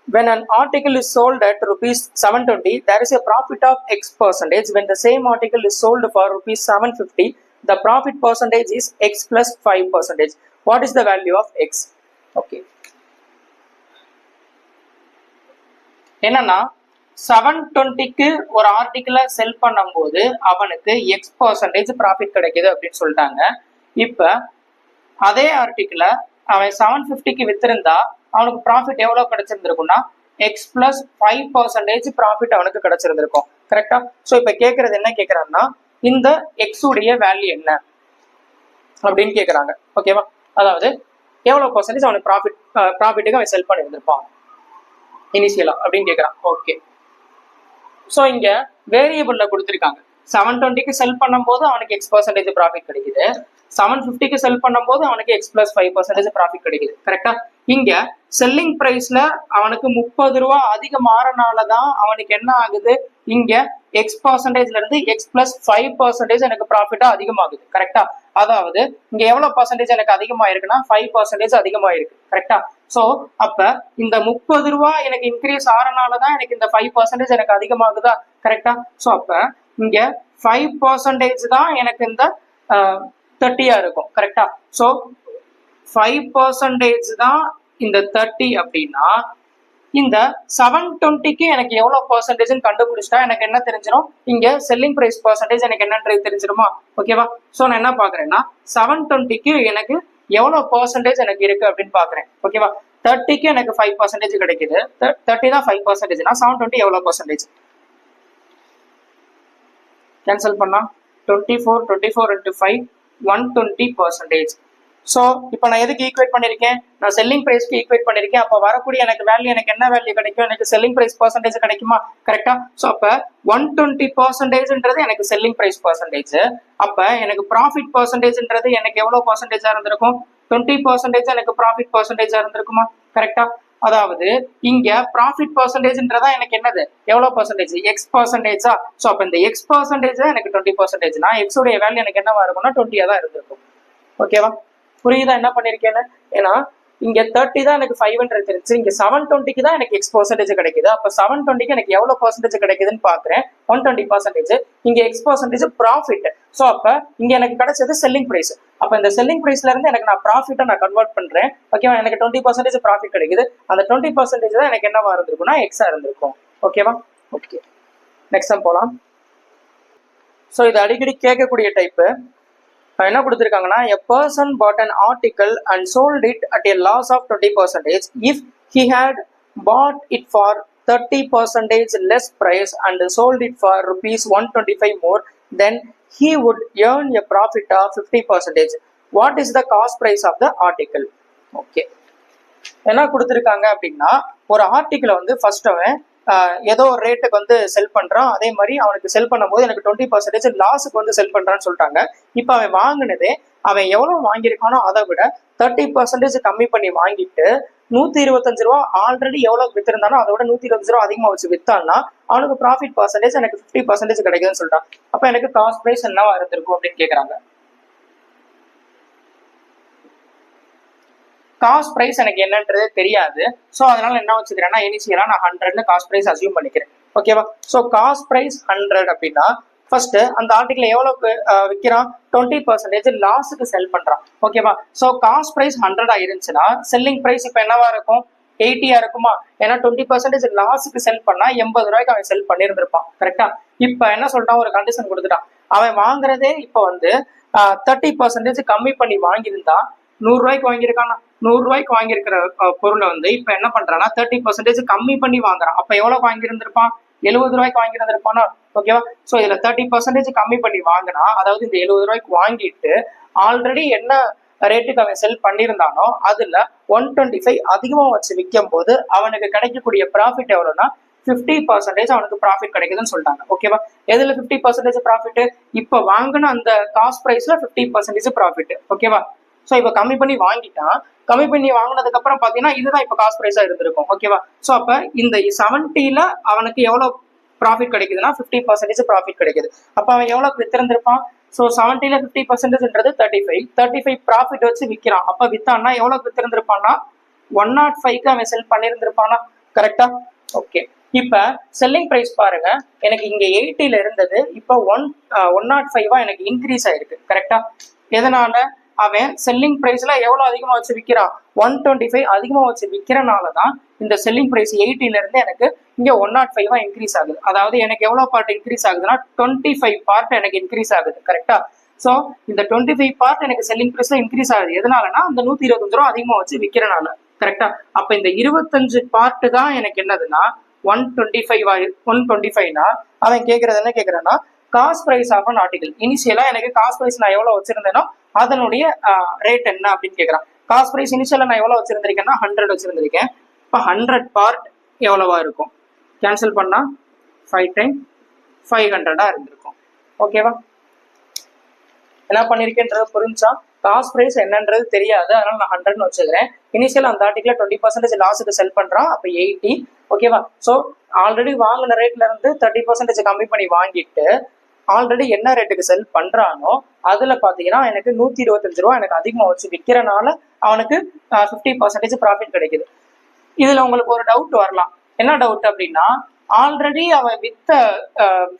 when an article is sold at rupees 720, there is a profit of X%. When the same article is sold for rupees 750, the profit percentage is X plus 5%. What is the value of X? Okay. என்னன்னா 720க்கு ஒரு ஆர்டிகிளை செல் பண்ணும்போது அவனுக்கு X% profit கிடைக்குது அப்படின்னு சொல்லிட்டாங்க. இப்ப அதே ஆர்டிகிளை அவன் 750க்கு வித்திருந்தா அவனுக்கு ப்ராஃபிட் எவ்வளவு கிடைச்சிருந்திருக்கும்னா X plus 5% ப்ராஃபிட் அவனுக்கு கிடைச்சிருந்திருக்கும். கரெக்டா? ஸோ இப்ப கேட்கறது என்ன கேட்கறான்னா, இந்த X உடைய வேல்யூ என்ன அப்படின்னு கேட்கறாங்க. ஓகேவா? அதாவது எவ்வளவு பர்சன்டேஜ் அவனுக்கு ப்ராஃபிட்டுக்கு அவன் செல் பண்ணியிருந்திருப்பான் இனிஷியலா அப்படின்னு கேட்கறான். ஓகே, ஸோ இங்க வேரியபிள்ல கொடுத்துருக்காங்க. 720க்கு செல் பண்ணும்போது அவனுக்கு X% ப்ராஃபிட் கிடைக்குது. 750க்கு செல் பண்ணும்போது அவனுக்கு எக்ஸ் பிளஸ் 5% ப்ராஃபிட் கிடைக்குது. கரெக்டா? இங்க செல்லிங் பிரைஸ்ல அவனுக்கு 30 ரூபா அதிகம் மாறனாலதான் அவனுக்கு என்ன ஆகுது, இங்க எக்ஸ் பர்சன்டேஜ்ல இருந்து எக்ஸ் பிளஸ் 5% எனக்கு ப்ராஃபிட்டா அதிகமாகுது. கரெக்டா? அதாவது இங்க எவ்வளவு பர்சன்டேஜ் எனக்கு அதிகமாயிருக்குன்னா 5% அதிகமாயிருக்கு. கரெக்டா? சோ அப்ப இந்த 30 ரூபா எனக்கு இன்க்ரீஸ் ஆறனாலதான் எனக்கு இந்த 5% எனக்கு அதிகமாகுதா? கரெக்டா? சோ அப்ப இங்க 5% தான் எனக்கு இந்த 30 இருக்கும். கரெக்டா? சோ 5% தான் இந்த 30 அப்படின்னா இந்த 720க்கு எனக்கு எவ்வளவு பர்சன்டேஜ் கண்டுபிடிச்சிட்டா எனக்கு என்ன தெரிஞ்சிடும், இங்க செல்லிங் பிரைஸ் பர்சன்டேஜ் எனக்கு என்னன்றது தெரிஞ்சிருமா? ஓகேவா? சோ நான் என்ன பாக்குறேன்னா 720க்கு எனக்கு எவ்வளவு பர்சன்டேஜ் எனக்கு இருக்கு அப்படின்னு பாக்குறேன். ஓகேவா? 30க்கு எனக்கு 5% கிடைக்குது. 30 தான் 5%னா 720 எவ்வளவு பர்சன்டேஜ்? கேன்சல் பண்ணா 24 into 5 120%. ஸோ இப்போ நான் எதுக்கு ஈக்குவேட் பண்ணியிருக்கேன், நான் செல்லிங் பிரைஸ்க்கு ஈக்குவேட் பண்ணியிருக்கேன். அப்போ வரக்கூடிய எனக்கு வேல்யூ எனக்கு என்ன வேல்யூ கிடைக்கும், எனக்கு செல்லிங் பிரைஸ் பர்சன்டேஜ் கிடைக்குமா? கரெக்டா? ஸோ அப்போ 120%ன்றது எனக்கு செல்லிங் பிரைஸ் பர்சன்டேஜ். அப்போ எனக்கு ப்ராஃபிட் பர்சன்டேஜ்ன்றது எனக்கு எவ்வளோ பர்சன்டேஜா இருந்திருக்கும், 20% எனக்கு ப்ராஃபிட் பர்சன்டேஜா இருந்திருக்குமா? கரெக்டா? அதாவது இங்க ப்ராஃபிட் பர்சன்டேஜ்ன்றதா எனக்கு என்னது, எவ்வளவு பர்சன்டேஜ், எக்ஸ் பர்சன்டேஜா? ஸோ அப்போ இந்த எக்ஸ் பர்சன்டேஜ் எனக்கு 20%னா எக்ஸ் உடைய வேல்யூ எனக்கு என்னவா இருக்கும்னா 20 தான் இருந்திருக்கும். ஓகேவா? புரியுதா என்ன பண்ணிருக்கேன்னு? ஏன்னா இங்க 30 தான் எனக்கு 500 தெரிஞ்சு, இங்க 720க்கு தான் எனக்கு எக்ஸ் பர்சன்டேஜ் கிடைக்குது. அப்ப 720க்கு எனக்கு எவ்வளவு பர்சன்டேஜ் கிடைக்குதுன்னு பாக்குறேன், 120%. இங்க எக்ஸ் பர்சன்டேஜ் ப்ராஃபிட். சோ அப்ப இங்க எனக்கு கிடைச்சது செல்லிங் பிரைஸ். அப்ப இந்த செல்லிங் பிரைஸ்ல இருந்து எனக்கு நான் ப்ராஃபிட்டை நான் கன்வெர்ட் பண்றேன். ஓகேவா? எனக்கு 20% ப்ராஃபிட் கிடைக்குது. அந்த 20% தான் எனக்கு என்னவா இருந்திருக்கும்னா எக்ஸா இருந்திருக்கும். ஓகேவா? ஓகே, நெக்ஸ்ட் டைம் போலாம். ஸோ இது அடிக்கடி கேட்கக்கூடிய டைப்பு. என்ன கொடுத்துருக்காங்கன்னா, a person bought an article and sold it at a loss of 20%. If he had bought it for 30% less price and sold it for rupees 125 more, then he would earn a profit of 50%. What is the cost price of the article? Okay, என்ன கொடுத்துருக்காங்க அப்படின்னா, ஒரு ஆர்டிக்கிளை வந்து first அவன் ஏதோ ஒரு ரேட்டுக்கு வந்து செல் பண்றான். அதே மாதிரி அவனுக்கு செல் பண்ணும்போது எனக்கு 20% லாஸுக்கு வந்து செல் பண்றான்னு சொல்லிட்டாங்க. இப்போ அவன் வாங்கினதே அவன் எவ்வளவு வாங்கியிருக்கானோ அதை விட 30% கம்மி பண்ணி வாங்கிட்டு 125 ரூபா ஆல்ரெடி எவ்வளவு வித்திருந்தானோ அதை விட 125 ரூபா அதிகமா வச்சு வித்தான்னா அவனுக்கு ப்ராஃபிட் பர்சன்டேஜ் எனக்கு 50% கிடைக்குதுன்னு சொல்லிட்டான். அப்ப எனக்கு காஸ்ட் பிரைஸ் என்னவா இருந்திருக்கும் அப்படின்னு கேட்கறாங்க. காஸ்ட் பிரைஸ் எனக்கு என்னன்றது தெரியாது. ஸோ அதனால என்ன வச்சுக்கிறேன்னா, இனிஷியலா நான் 100ன்னு காஸ்ட் பிரைஸ் அசியூம் பண்ணிக்கிறேன். ஓகேவா? ஸோ காஸ்ட் பிரைஸ் 100 அப்படின்னா ஃபர்ஸ்ட் அந்த ஆர்டிகிள் எவ்வளவுக்கு விற்கிறான், 20% லாஸுக்கு செல் பண்றான். ஓகேவா? ஸோ காஸ்ட் பிரைஸ் 100 இருந்துச்சுன்னா செல்லிங் பிரைஸ் இப்போ என்னவா இருக்கும், 80 இருக்குமா? ஏன்னா 20% லாஸுக்கு செல் பண்ணா 80 ரூபாய்க்கு அவன் செல் பண்ணியிருந்திருப்பான். கரெக்டா? இப்ப என்ன சொல்லிட்டான், ஒரு கண்டிஷன் கொடுத்துட்டான். அவன் வாங்குறதே இப்ப வந்து 30% கம்மி பண்ணி வாங்கியிருந்தா 100 ரூபாய்க்கு வாங்கியிருக்கானா, 100 ரூபாய்க்கு வாங்கியிருக்கிற பொருளை வந்து இப்ப என்ன பண்றான்னா 30% கம்மி பண்ணி வாங்குறான். அப்ப எவ்வளவு வாங்கியிருந்திருப்பான், 70 ரூபாய்க்கு வாங்கியிருந்திருப்பானா? ஓகேவா? சோ இதுல 30% கம்மி பண்ணி வாங்கினா, அதாவது இந்த 70 ரூபாய்க்கு வாங்கிட்டு ஆல்ரெடி என்ன ரேட்டுக்கு அவன் செல் பண்ணியிருந்தானோ அதுல 125 அதிகமா வச்சு விற்கும் போது அவனுக்கு கிடைக்கக்கூடிய ப்ராஃபிட் எவ்வளவுனா 50% அவனுக்கு ப்ராஃபிட் கிடைக்குதுன்னு சொல்லிட்டாங்க. ஓகேவா? எதுல 50% ப்ராஃபிட், இப்ப வாங்கின அந்த காஸ்ட் பிரைஸ்ல 50% ப்ராஃபிட். ஓகேவா? ஸோ இப்போ கம்மி பண்ணி வாங்கிட்டான். கம்மி பண்ணி வாங்கினதுக்கு அப்புறம் பாத்தீங்கன்னா இதுதான் இப்போ காஸ்ட் பிரைஸா இருந்திருக்கும். ஓகேவா? ஸோ அப்ப இந்த 70ல அவனுக்கு எவ்வளவு ப்ராஃபிட் கிடைக்குதுன்னா 50% ப்ராஃபிட் கிடைக்குது. அப்ப அவன் எவ்வளவு வித்திருந்திருப்பான், ஸோ 70ல 50%ன்றது 35 ப்ராஃபிட் வச்சு விற்கிறான். அப்ப வித்தான்னா எவ்வளவு வித்திருந்திருப்பான்னா 105க்கு அவன் செல் பண்ணியிருந்திருப்பானா? கரெக்டா? ஓகே, இப்ப செல்லிங் பிரைஸ் பாருங்க, எனக்கு இங்க 80ல இருந்தது இப்ப 105 எனக்கு இன்க்ரீஸ் ஆயிருக்கு. கரெக்டா? எதனால, அவன் செல்லிங் பிரைஸ்ல எவ்வளவு அதிகமா வச்சு விற்கிறான், 125 அதிகமா வச்சு விற்கிறனாலதான் இந்த செல்லிங் பிரைஸ் 80ல இருந்து எனக்கு இங்க 105 இன்க்ரீஸ் ஆகுது. அதாவது எனக்கு எவ்வளவு பார்ட் இன்க்ரீஸ் ஆகுதுன்னா 25 பார்ட் எனக்கு இன்க்ரீஸ் ஆகுது. கரெக்டா? சோ இந்த 25 பார்ட் எனக்கு செல்லிங் பிரைஸ்ல இன்க்ரீஸ் ஆகுது. எதனாலனா அந்த 125 ரூபா அதிகமா வச்சு விற்கிறனால. கரெக்டா? அப்ப இந்த 25 பார்ட் தான் எனக்கு என்னதுன்னா 125னா அவன் கேட்கறது என்ன கேட்கறான்னா, cost price of an article. இனிஷியலா எனக்கு காஸ்ட் பிரைஸ் நான் எவ்வளவு வச்சிருந்தேனோ அதனுடைய ரேட் என்ன அப்படின்னு கேட்கறான். காஸ்ட் பிரைஸ் இனிஷியலா நான் எவ்வளவு வச்சிருந்திருக்கேன்னா 100 வச்சிருந்திருக்கேன். இப்போ 100 பார்ட் எவ்வளவா இருக்கும், கேன்சல் பண்ணா 5 × 500 இருந்திருக்கும். ஓகேவா? என்ன பண்ணிருக்கேன்றது புரிஞ்சா காஸ்ட் பிரைஸ் என்னன்றது தெரியாது, அதனால நான் 100ன்னு வச்சுக்கிறேன். இனிஷியல் அந்த ஆர்டிகல் 20% லாஸுக்கு செல் பண்றான், அப்ப 80. ஓகேவா? ஸோ ஆல்ரெடி வாங்கின ரேட்ல இருந்து 30% கம்மி பண்ணி வாங்கிட்டு ஆல்ரெடி என்ன ரேட்டுக்கு செல் பண்றானோ அதுல பாத்தீங்கன்னா எனக்கு 125 ரூபா எனக்கு அதிகமா வச்சு விற்கிறனால அவனுக்கு 50% ப்ராஃபிட் கிடைக்குது. இதுல உங்களுக்கு ஒரு டவுட் வரலாம். என்ன டவுட் அப்படின்னா, ஆல்ரெடி அவன் வித்த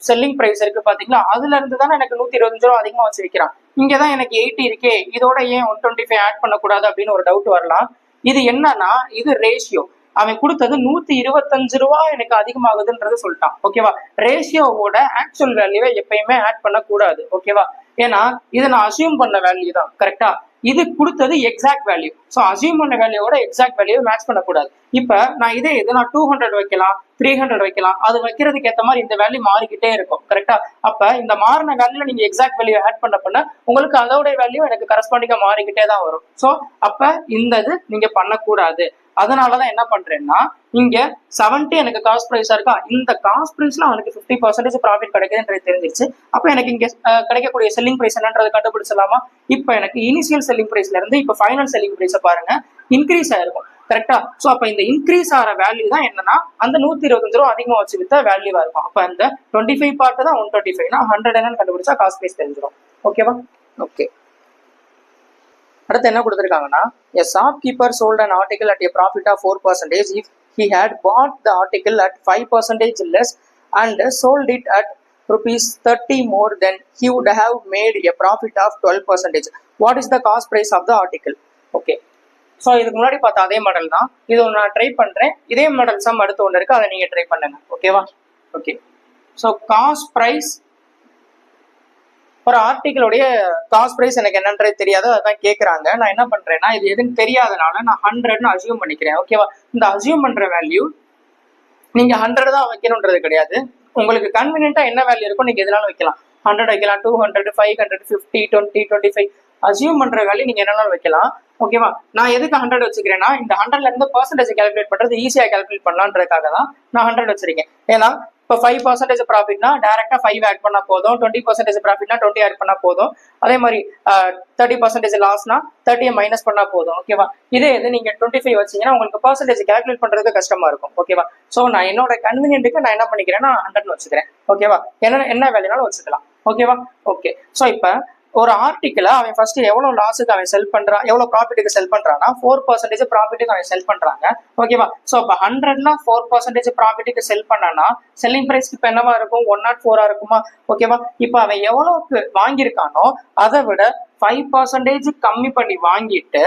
செல்லிங் பிரைஸ் இருக்கு பாத்தீங்களா, அதுல இருந்து தானே எனக்கு 125 ரூபா அதிகமா வச்சு விற்கிறான். இங்கதான் எனக்கு 80 இருக்கே, இதோட ஏன் 125 ஆட் பண்ணக்கூடாது அப்படின்னு ஒரு டவுட் வரலாம். இது என்னன்னா, இது ரேஷியோ. அவன் கொடுத்தது 125 ரூபா எனக்கு அதிகமாகுதுன்றது சொல்லிட்டான். ஓகேவா? ரேஷியோவோட ஆக்சுவல் வேல்யூவை எப்பயுமே ஆட் பண்ணக்கூடாது. ஓகேவா? ஏன்னா இதை நான் அசியூம் பண்ண வேல்யூ தான். கரெக்டா? இது கொடுத்தது எக்ஸாக்ட் வேல்யூ. ஸோ அசியூம் பண்ண வேல்யூவோட எக்ஸாக்ட் வேல்யூ மேட்ச் பண்ணக்கூடாது. இப்ப நான் இதே இது நான் 200 வைக்கலாம், 300 வைக்கலாம். அது வைக்கிறதுக்கு ஏற்ற மாதிரி இந்த வேல்யூ மாறிக்கிட்டே இருக்கும். கரெக்டா? அப்ப இந்த மாறின வேல்யூல நீங்க எக்ஸாக்ட் வேல்யூ ஆட் பண்ண உங்களுக்கு அதோட வேல்யூ எனக்கு கரஸ்பாண்டிங்கா மாறிக்கிட்டே தான் வரும். ஸோ அப்ப இந்த இது நீங்க பண்ணக்கூடாது. அதனாலதான் என்ன பண்றேன்னா, இங்க 70 எனக்கு காஸ்ட் பிரைஸா இருக்கா, இந்த காஸ்ட் பிரைஸ்ல அவனுக்கு 50% ப்ராஃபிட் கிடைக்குதுன்றது தெரிஞ்சிருச்சு. அப்ப எனக்கு இங்க கிடைக்கக்கூடிய செல்லிங் பிரைஸ் என்னன்றது கண்டுபிடிச்சலாமா? இப்ப எனக்கு இனிஷியல் செல்லிங் பிரைஸ்ல இருந்து இப்ப ஃபைனல் செல்லிங் பிரைஸை பாருங்க, இன்க்ரீஸ் ஆயிருக்கும். கரெக்டா? சோ அப்ப இந்த இன்க்ரீஸ் ஆகிற வேல்யூ தான் என்னன்னா அந்த 125 ரூபா அதிகமா வச்சு வித்தா வேல்யூவா இருக்கும். அப்ப அந்த 25 பார்ட் தான் 125, 100 என்னன்னு கண்டுபிடிச்சா காஸ்ட் பிரைஸ் தெரிஞ்சிடும். ஓகேவா? ஓகே. அடுத்து என்ன கொடுத்துருக்காங்கன்னா, a shopkeeper sold an article at a profit of 4% if he had bought the article at 5% less and sold it at rupees 30 more, then he would have made a profit of 12%. What is the cost price of the article? Okay. So இதுக்கு முன்னாடி பார்த்தா அதே model தான், இது நான் try பண்றேன். இதே model some அடுத்து ஒன்று இருக்கு, அதை நீங்க ட்ரை பண்ணுங்க. ஓகேவா? ஓகே. ஸோ காஸ்ட் பிரைஸ், ஒரு ஆர்டிகளுடைய காஸ்ட் பிரைஸ் எனக்கு என்னன்றது தெரியாது, அதான் கேட்கறாங்க. நான் என்ன பண்றேன்னா, இது எதுன்னு தெரியாதனால நான் 100ன்னு அசியூம் பண்ணிக்கிறேன். ஓகேவா? இந்த அசியூம் பண்ற வேல்யூ நீங்க 100 தான் வைக்கணும்ன்றது கிடையாது. உங்களுக்கு கன்வீனியன்ட்டா என்ன வேல்யூ இருக்கோ நீங்க எதனாலும் வைக்கலாம். 100 வைக்கலாம், 200, 500, 50, 20, 25 அசியூம் பண்ற வேல்யூ நீங்க என்னன்னாலும் வைக்கலாம். ஓகேவா? நான் எதுக்கு 100 வச்சுக்கிறேன்னா, இந்த 100ல இருந்து பர்சன்டேஜ் கால்குலேட் பண்றது ஈஸியா கால்குலேட் பண்ணலான்றதுக்காக தான் நான் 100 வச்சிருக்கேன். ஏன்னா இப்போ 5% ப்ராஃபிட்னா டேரக்டா 5 ஆட் பண்ணா போதும், 20% ப்ராஃபிட்னா 20 ஆட் பண்ணா போதும். அதே மாதிரி 30% லாஸ்னா 30 மைனஸ் பண்ணா போதும். ஓகேவா? இதே இது நீங்க 25 வச்சீங்கன்னா உங்களுக்கு பர்சன்டேஜ் கால்குலேட் பண்றதுக்கு கஷ்டமா இருக்கும். ஓகேவா? ஸோ நான் என்னோட கன்வீனியன்ட்டுக்கு நான் என்ன பண்ணிக்கிறேன்னா 100 வச்சுக்கிறேன். ஓகேவா? என்ன வேலைனாலும் வச்சுக்கலாம். ஓகேவா? ஓகே. ஸோ இப்போ ஒரு ஆர்டிக்கிளை அவன் ஃபர்ஸ்ட் எவ்வளவு லாஸுக்கு அவன் செல் பண்றான், எவ்வளவு ப்ராஃபிட்டுக்கு செல் பண்றான்னா 4% ப்ராஃபிட்டுக்கு அவன் செல் பண்றாங்க. ஓகேவா? ஸோ இப்போ 100னா 4% ப்ராஃபிட்டுக்கு செல் பண்ணானா செல்லிங் பிரைஸ்க்கு இப்போ என்னவா இருக்கும், 104 இருக்குமா? ஓகேவா? இப்போ அவன் எவ்வளவுக்கு வாங்கியிருக்கானோ அதை விட 5% கம்மி பண்ணி வாங்கிட்டு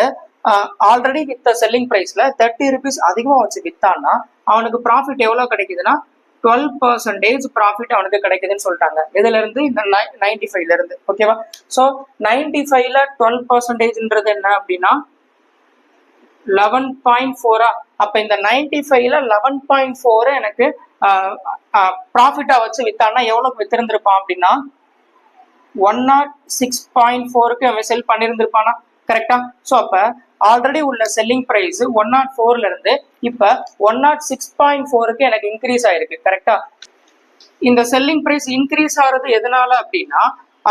ஆல்ரெடி வித்த செல்லிங் பிரைஸ்ல 30 rupees அதிகமா வச்சு வித்தான்னா அவனுக்கு ப்ராஃபிட் எவ்வளவு கிடைக்குதுன்னா 12% ப்ராஃபிட் அவனுக்கு கிடைக்குதுன்னு சொல்லிட்டாங்க. இதுல இருந்து இந்த 95ல இருந்து. ஓகேவா? ஸோ 95ல 12%ன்றது என்ன அப்படின்னா 11.4. அப்ப இந்த 95ல 11.4 எனக்கு ப்ராஃபிட்டா வச்சு வித்தான்னா எவ்வளவு வித்திருந்திருப்பான் அப்படின்னா 106.4க்கு அவன் செல் பண்ணிருந்திருப்பானா? கரெக்டா? ஸோ அப்ப ஆல்ரெடி உள்ள செல்லிங் பிரைஸ் 104ல இருந்து இப்ப 106.4க்கு எனக்கு இன்க்ரீஸ் ஆயிருக்கு. கரெக்டா? இந்த செல்லிங் பிரைஸ் இன்க்ரீஸ் ஆகிறது எதனால அப்படின்னா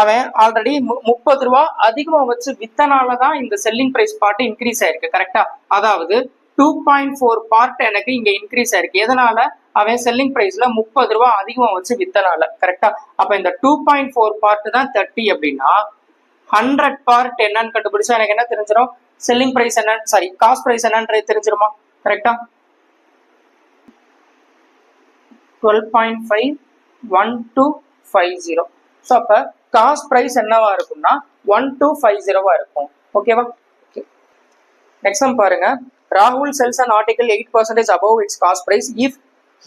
அவன் ஆல்ரெடி 30 ரூபா அதிகமா வச்சு வித்தனாலதான் இந்த செல்லிங் பிரைஸ் பார்ட் இன்க்ரீஸ் ஆயிருக்கு. கரெக்டா? அதாவது 2.4 பார்ட் எனக்கு இங்க இன்க்ரீஸ் ஆயிருக்கு. எதனால? அவன் செல்லிங் பிரைஸ்ல 30 ரூபா அதிகமா வச்சு வித்தனால. கரெக்டா? அப்ப இந்த 2.4 பார்ட் தான் 30 அப்படின்னா 100 பார்ட் என்னன்னு கண்டுபிடிச்சா எனக்கு என்ன தெரிஞ்சிடும், செல்லிங் பிரைஸ் என்ன, சாரி காஸ்ட் பிரைஸ் என்னன்றது தெரிஞ்சிருமா? கரெக்டா? 12.5 1250. ஸோ அப்ப காஸ்ட் பிரைஸ் என்னவா இருக்கும்னா 1250 இருக்கும். ஓகேவா? நெக்ஸ்ட் சம் பாருங்க. ராகுல் sells an article 8% above its cost price. If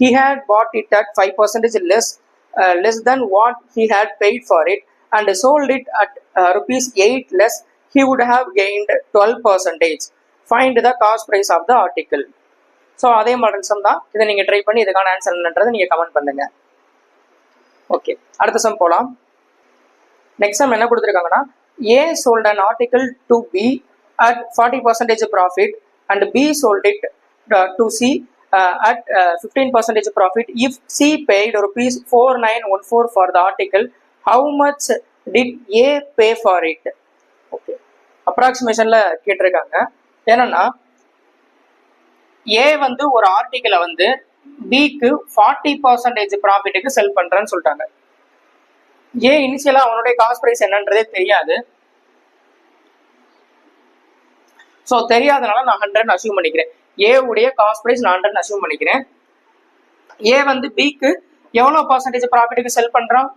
he had bought it at 5% less than what he had paid for it and sold it at rupees 8 less, he would have gained 12%. Find the cost price of the article. So அதே model some தான். இதை நீங்க try பண்ணி இதுக்கான answer என்னன்றதை நீங்க comment பண்ணுங்க. Okay, அடுத்த சம் போலாம். நெக்ஸ்ட் சம் என்ன கொடுத்துருக்காங்கன்னா, A sold an article to B at 40% profit and B sold it to C at 15% profit. If C paid rupees 4914 for the article, how much did A pay for it? Okay, அப்ராக்சிமேஷன்ல கேட்டிருக்காங்க. என்னன்னா ஏ வந்து ஒரு ஆர்டிகிளை வந்து பிக்கு 40% ப்ராஃபிட்டுக்கு செல் பண்றேன்னு சொல்லிட்டாங்க. ஏ இனிஷியலா அவனுடைய காஸ்ட் பிரைஸ் என்னன்றதே தெரியாது. ஸோ தெரியாதனால நான் 100 அசியூம் பண்ணிக்கிறேன். ஏ உடைய காஸ்ட் பிரைஸ் நான் 100 அசியூம் பண்ணிக்கிறேன். ஏ வந்து பிக்கு எவ்வளோ பர்சன்டேஜ் ப்ராஃபிட்டுக்கு செல் பண்றான்?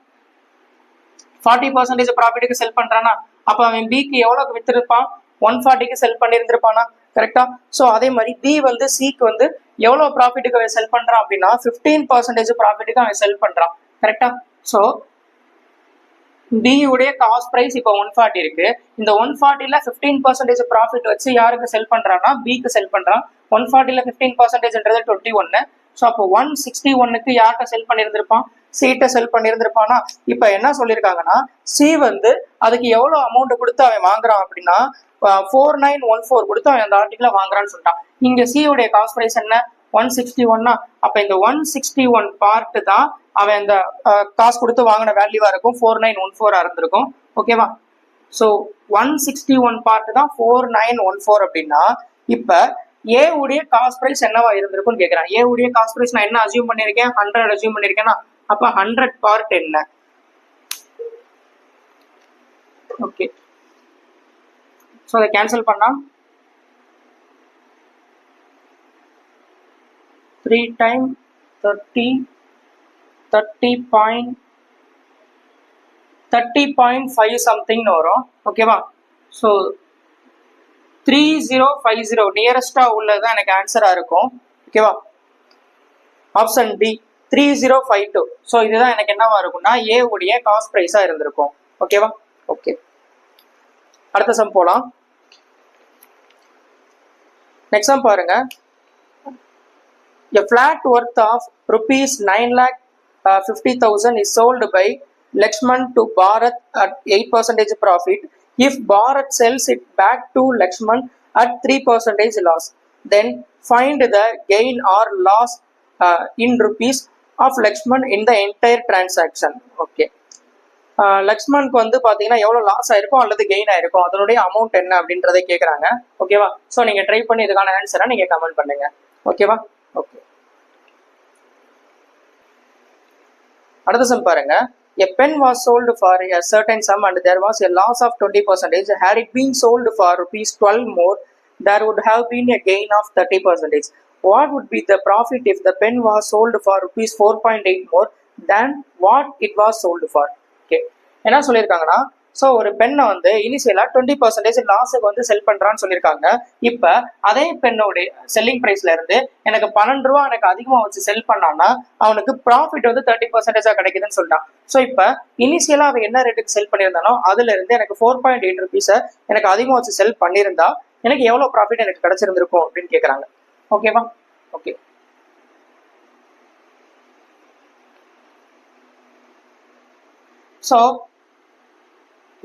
40% ப்ராஃபிட்டுக்கு செல் பண்றானா? அப்ப அவன் பிக்கு எவ்வளோக்கு வித்திருப்பான்? 140க்கு செல் பண்ணியிருந்திருப்பானா? கரெக்டா? ஸோ அதே மாதிரி பி வந்து சிக்கு வந்து எவ்வளோ ப்ராஃபிட்டுக்கு அவன் செல் பண்றான் அப்படின்னா 15% ப்ராஃபிட்டுக்கு அவன் செல் பண்றான். கரெக்டா? ஸோ பி உடைய காஸ்ட் பிரைஸ் இப்போ 140 இருக்கு. இந்த 140ல 15% ப்ராஃபிட் வச்சு யாருக்கு செல் பண்றான்னா பிக்கு செல் பண்றான். 140ல 15%ன்றது 21. ஸோ அப்போ 161க்கு யார்கிட்ட செல் பண்ணியிருந்திருப்பான்? சீட்ட செல் பண்ணியிருந்திருப்பானா? இப்போ என்ன சொல்லியிருக்காங்கன்னா சி வந்து அதுக்கு எவ்வளோ அமௌண்ட் கொடுத்து அவன் வாங்குறான் அப்படின்னா 4914 கொடுத்து அவன் அந்த ஆர்டிகிள வாங்குறான்னு சொல்லிட்டான். இங்க சி உடைய காஸ்ட் பிரைஸ் என்ன? 161. அப்ப இந்த 161 பார்ட் தான் அவன் இந்த காசு கொடுத்து வாங்கின வேல்யூவா இருக்கும். 4914 இருந்திருக்கும். ஓகேவா? ஸோ 161 பார்ட் தான் 4914 அப்படின்னா இப்ப ஏ உடைய காஸ்ட் பிரைஸ் என்னவா இருந்திருக்கும்னு கேட்கிறான். ஏ உடைய காஸ்ட் பிரைஸ் நான் என்ன அசியூம் பண்ணிருக்கேன்? 100 அசியூம் பண்ணிருக்கேன்னா அப்ப 100 பார்ட் என்ன? ஓகே, ஸோ அதை கேன்சல் பண்ணா 3 × 30.5 சம்திங்னு வரும். ஓகேவா? ஸோ 3050 நியரஸ்டா உள்ளதான் எனக்கு ஆன்சரா இருக்கும். ஓகேவா? Option D 3052. ஸோ இதுதான் எனக்கு என்னவா இருக்கும்னா ஏ உடைய காஸ்ட் பிரைஸா இருந்திருக்கும். ஓகேவா? ஓகே, அடுத்த சம் போலாம். நெக்ஸ்ட் சம் பாருங்க. A flat worth of rupees 9,50,000 is sold by Lakshman to Bharat at 8% profit. If Bharat sells it back to Lakshman at 3% loss, then find the gain or loss in rupees of Lakshman in the entire transaction. Okay. லக்ஷ்மனுக்கு வந்து பாத்தீங்கன்னா எவ்வளவு loss ஆயிருக்கும் அல்லது gain ஆயிருக்கும், அதனுடைய amount என்ன அப்படின்றதை கேட்கறாங்க. ஓகேவா? ஸோ நீங்க ட்ரை பண்ணி இதுக்கான ஆன்சரை நீங்க கமெண்ட் பண்ணுங்க. ஓகேவா? ஓகே, அடுத்த சம் பாருங்க. A pen was sold for a certain sum and there was a loss of 20%. Had it been sold for rupees 12 more, there would have been a gain of 30%. What would be the profit if the pen was sold for rupees 4.8 more than what it was sold for? Okay, என்ன சொல்லியிருக்காங்கன்னா so ஒரு பெண்ணை வந்து இனிஷியலா 20% லாஸுக்கு வந்து செல் பண்றான்னு சொல்லியிருக்காங்க. இப்ப அதே பெண்ணோடைய செல்லிங் பிரைஸ்ல இருந்து எனக்கு 12 ரூபா எனக்கு அதிகமா வச்சு செல் பண்ணான்னா அவனுக்கு ப்ராஃபிட் வந்து 30% கிடைக்குதுன்னு சொல்லிட்டான். ஸோ இப்ப இனிஷியலா அவன் என்ன ரேட்டுக்கு செல் பண்ணியிருந்தானோ அதுல இருந்து எனக்கு 4.8 ருபீஸை எனக்கு அதிகமா வச்சு செல் பண்ணியிருந்தா எனக்கு எவ்வளவு ப்ராஃபிட் எனக்கு கிடைச்சிருந்திருக்கும் அப்படின்னு கேட்கறாங்க. ஓகேவா? ஓகே, ஸோ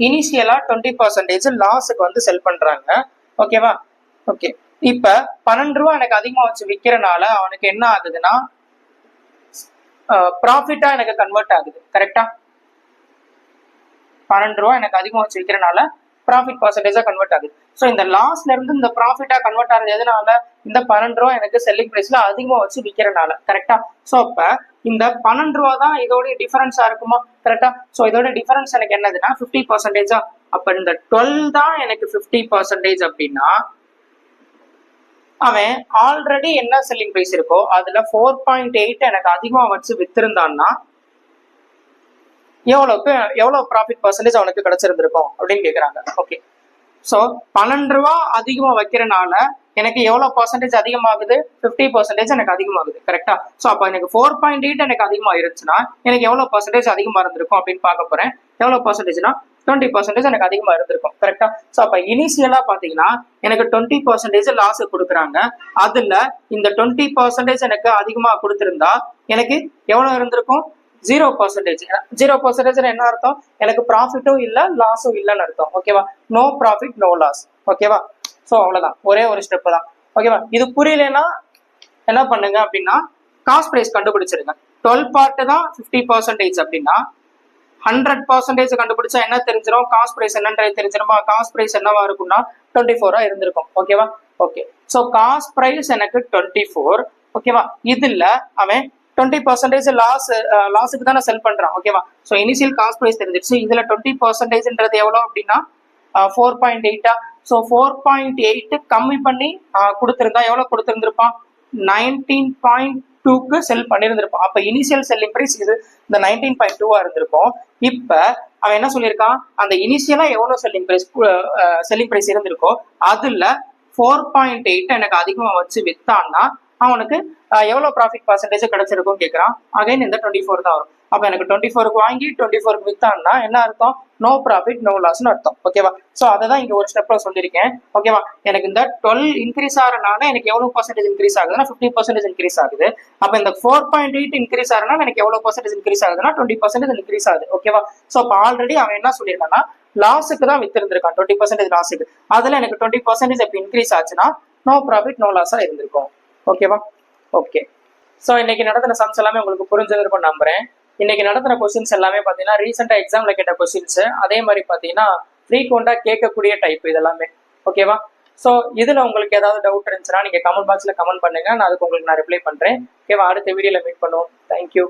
இனிஷியலா 20% லாஸுக்கு வந்து செல் பண்றாங்க. ஓகேவா? ஓகே, இப்ப 12 ரூபா எனக்கு அதிகமா வச்சு விற்கிறனால அவனுக்கு என்ன ஆகுதுன்னா ப்ராஃபிட்டா எனக்கு கன்வெர்ட் ஆகுது. கரெக்டா? 12 ரூபா எனக்கு அதிகமா வச்சு விற்கிறனால ப்ராஃபிட் பர்சன்டேஜா கன்வெர்ட் ஆகுது. ஸோ இந்த லாஸ்ல இருந்து இந்த ப்ராஃபிட்டா கன்வெர்ட் ஆகுது எதனால? இந்த 12 ரூபா எனக்கு செல்லிங் பிரைஸ்ல அதிகமா வச்சு விற்கிறனால. கரெக்டா? ஸோ அப்ப இந்த 12 ரூபா தான் இதோட டிஃபரன்ஸா இருக்குமா? கரெக்டா? ஸோ இதோட டிஃபரன்ஸ் எனக்கு என்னதுன்னா 50%. அப்ப இந்த 12 தான் எனக்கு 50% அப்படின்னா அவன் ஆல்ரெடி என்ன செல்லிங் பிரைஸ் இருக்கோ அதுல 4.8 எனக்கு அதிகமா வச்சு வித்திருந்தான்னா எவ்வளவு ப்ராஃபிட் பர்சன்டேஜ் அவனுக்கு கிடைச்சிருந்திருக்கும் அப்படின்னு கேக்குறாங்க. ஓகே, ஸோ 12 ரூபா அதிகமா வைக்கிறனால எனக்கு எவ்வளவு பர்சன்டேஜ் அதிகமாகுது? 50% எனக்கு அதிகமாகுது. கரெக்டா? ஸோ அப்ப எனக்கு 4.8 எனக்கு அதிகமா இருந்துச்சுன்னா எனக்கு எவ்வளவு பர்சன்டேஜ் அதிகமா இருந்திருக்கும் அப்படின்னு பார்க்க போறேன். எவ்வளவு பர்சன்டேஜ்னா 20% எனக்கு அதிகமா இருந்திருக்கும். கரெக்டா? ஸோ அப்ப இனிஷியலா பாத்தீங்கன்னா எனக்கு 20% லாஸ் கொடுக்குறாங்க. அதுல இந்த 20% எனக்கு அதிகமா கொடுத்திருந்தா எனக்கு எவ்வளவு இருந்திருக்கும்? 0%. 0% என்ன அர்த்தம்? எனக்கு ப்ராஃபிட்டும் இல்ல லாஸும் இல்லைன்னு அர்த்தம். ஓகேவா? No profit no loss. ஓகேவா? ஸோ அவ்வளவுதான், ஒரே ஒரு ஸ்டெப் தான். ஓகேவா? இது புரியலன்னா என்ன பண்ணுங்க அப்படின்னா காஸ்ட் பிரைஸ் கண்டுபிடிச்சிருங்க. 12 பார்ட் தான் 50% அப்படின்னா 100% கண்டுபிடிச்சா என்ன தெரிஞ்சிடும், காஸ்ட் பிரைஸ் என்னன்றது தெரிஞ்சிருமா? காஸ்ட் பிரைஸ் என்னவா இருக்கும்னா 24 இருந்திருக்கும். ஓகேவா? ஓகே. ஸோ காஸ்ட் பிரைஸ் எனக்கு 24. ஓகேவா? இதுல அவன் 20% லாஸுக்கு தானே செல் பண்றான். ஓகேவா? ஸோ இனிஷியல் காஸ்ட் பிரைஸ் தெரிஞ்சிருச்சு. இதுல 20%ன்றது எவ்வளோ அப்படின்னா 4.8. ஸோ 4.8 கம்மி பண்ணி கொடுத்திருந்தா எவ்வளவு கொடுத்திருந்திருப்பான்? 19.2க்கு செல் பண்ணியிருந்திருப்பான். அப்ப இனிஷியல் செல்லிங் பிரைஸ் இது இந்த 19.2 இருந்திருக்கும். இப்ப அவன் என்ன சொல்லியிருக்கான், அந்த இனிஷியலா எவ்வளவு செல்லிங் பிரைஸ் இருந்திருக்கோ அதுல 4.8 எனக்கு அதிகமா வச்சு வித்தான்னா அவனுக்கு எவ்வளவு ப்ராஃபிட் பர்சன்டேஜ் கிடைச்சிருக்கும் கேட்கறான். அகைன் இந்த 24 தான் வரும். அப்ப எனக்கு 24க்கு வாங்கி 24க்கு வித்தான்னா என்ன அர்த்தம்? நோ ப்ராஃபிட் நோ லாஸ்னு அர்த்தம். ஓகேவா? ஸோ அதை தான் இங்க ஒரு ஸ்டெப்ல சொல்லியிருக்கேன். ஓகேவா? எனக்கு இந்த 12 இன்க்ரீஸ் ஆகிறனால எனக்கு எவ்வளவு பர்சன்டேஜ் இன்க்ரீஸ் ஆகுதுன்னா 50% இன்க்ரீஸ் ஆகுது. அப்ப இந்த 4.8 இன்க்ரீஸ் ஆகிறனால எனக்கு எவ்வளவு பர்சன்டேஜ் இன்க்ரீஸ் ஆகுதுன்னா 20% இன்க்ரீஸ் ஆகுது. ஓகேவா? ஸோ அப்ப ஆல்ரெடி அவன் என்ன சொல்லியிருக்கான்னா லாஸுக்கு தான் வித்திருந்திருக்கான், 20% லாஸுக்கு. அதுல எனக்கு 20% எப்படி இன்க்ரீஸ் ஆச்சுன்னா நோ ப்ராஃபிட் நோ லாஸா இருந்திருக்கும். ஓகேவா? ஓகே. ஸோ இன்னைக்கு நடத்தின சம்ஸ் எல்லாமே உங்களுக்கு புரிஞ்சிருக்கும் நம்புறேன். இன்னைக்கு நடத்துற கொஸ்டின்ஸ் எல்லாமே பாத்தீங்கன்னா ரீசெண்டா எக்ஸாம்ல கேட்ட கொஸ்டின்ஸ், அதே மாதிரி பாத்தீங்கன்னா ஃப்ரீக்வெண்டா கேட்கக்கூடிய டைப் இதெல்லாமே. ஓகேவா? ஸோ இதுல உங்களுக்கு ஏதாவது டவுட் இருந்துச்சுன்னா நீங்க கமெண்ட் பாக்ஸ்ல கமெண்ட் பண்ணுங்க, நான் அதுக்கு உங்களுக்கு ரிப்ளை பண்றேன். ஓகேவா? அடுத்த வீடியோல மீட் பண்ணுவோம். தேங்க்யூ.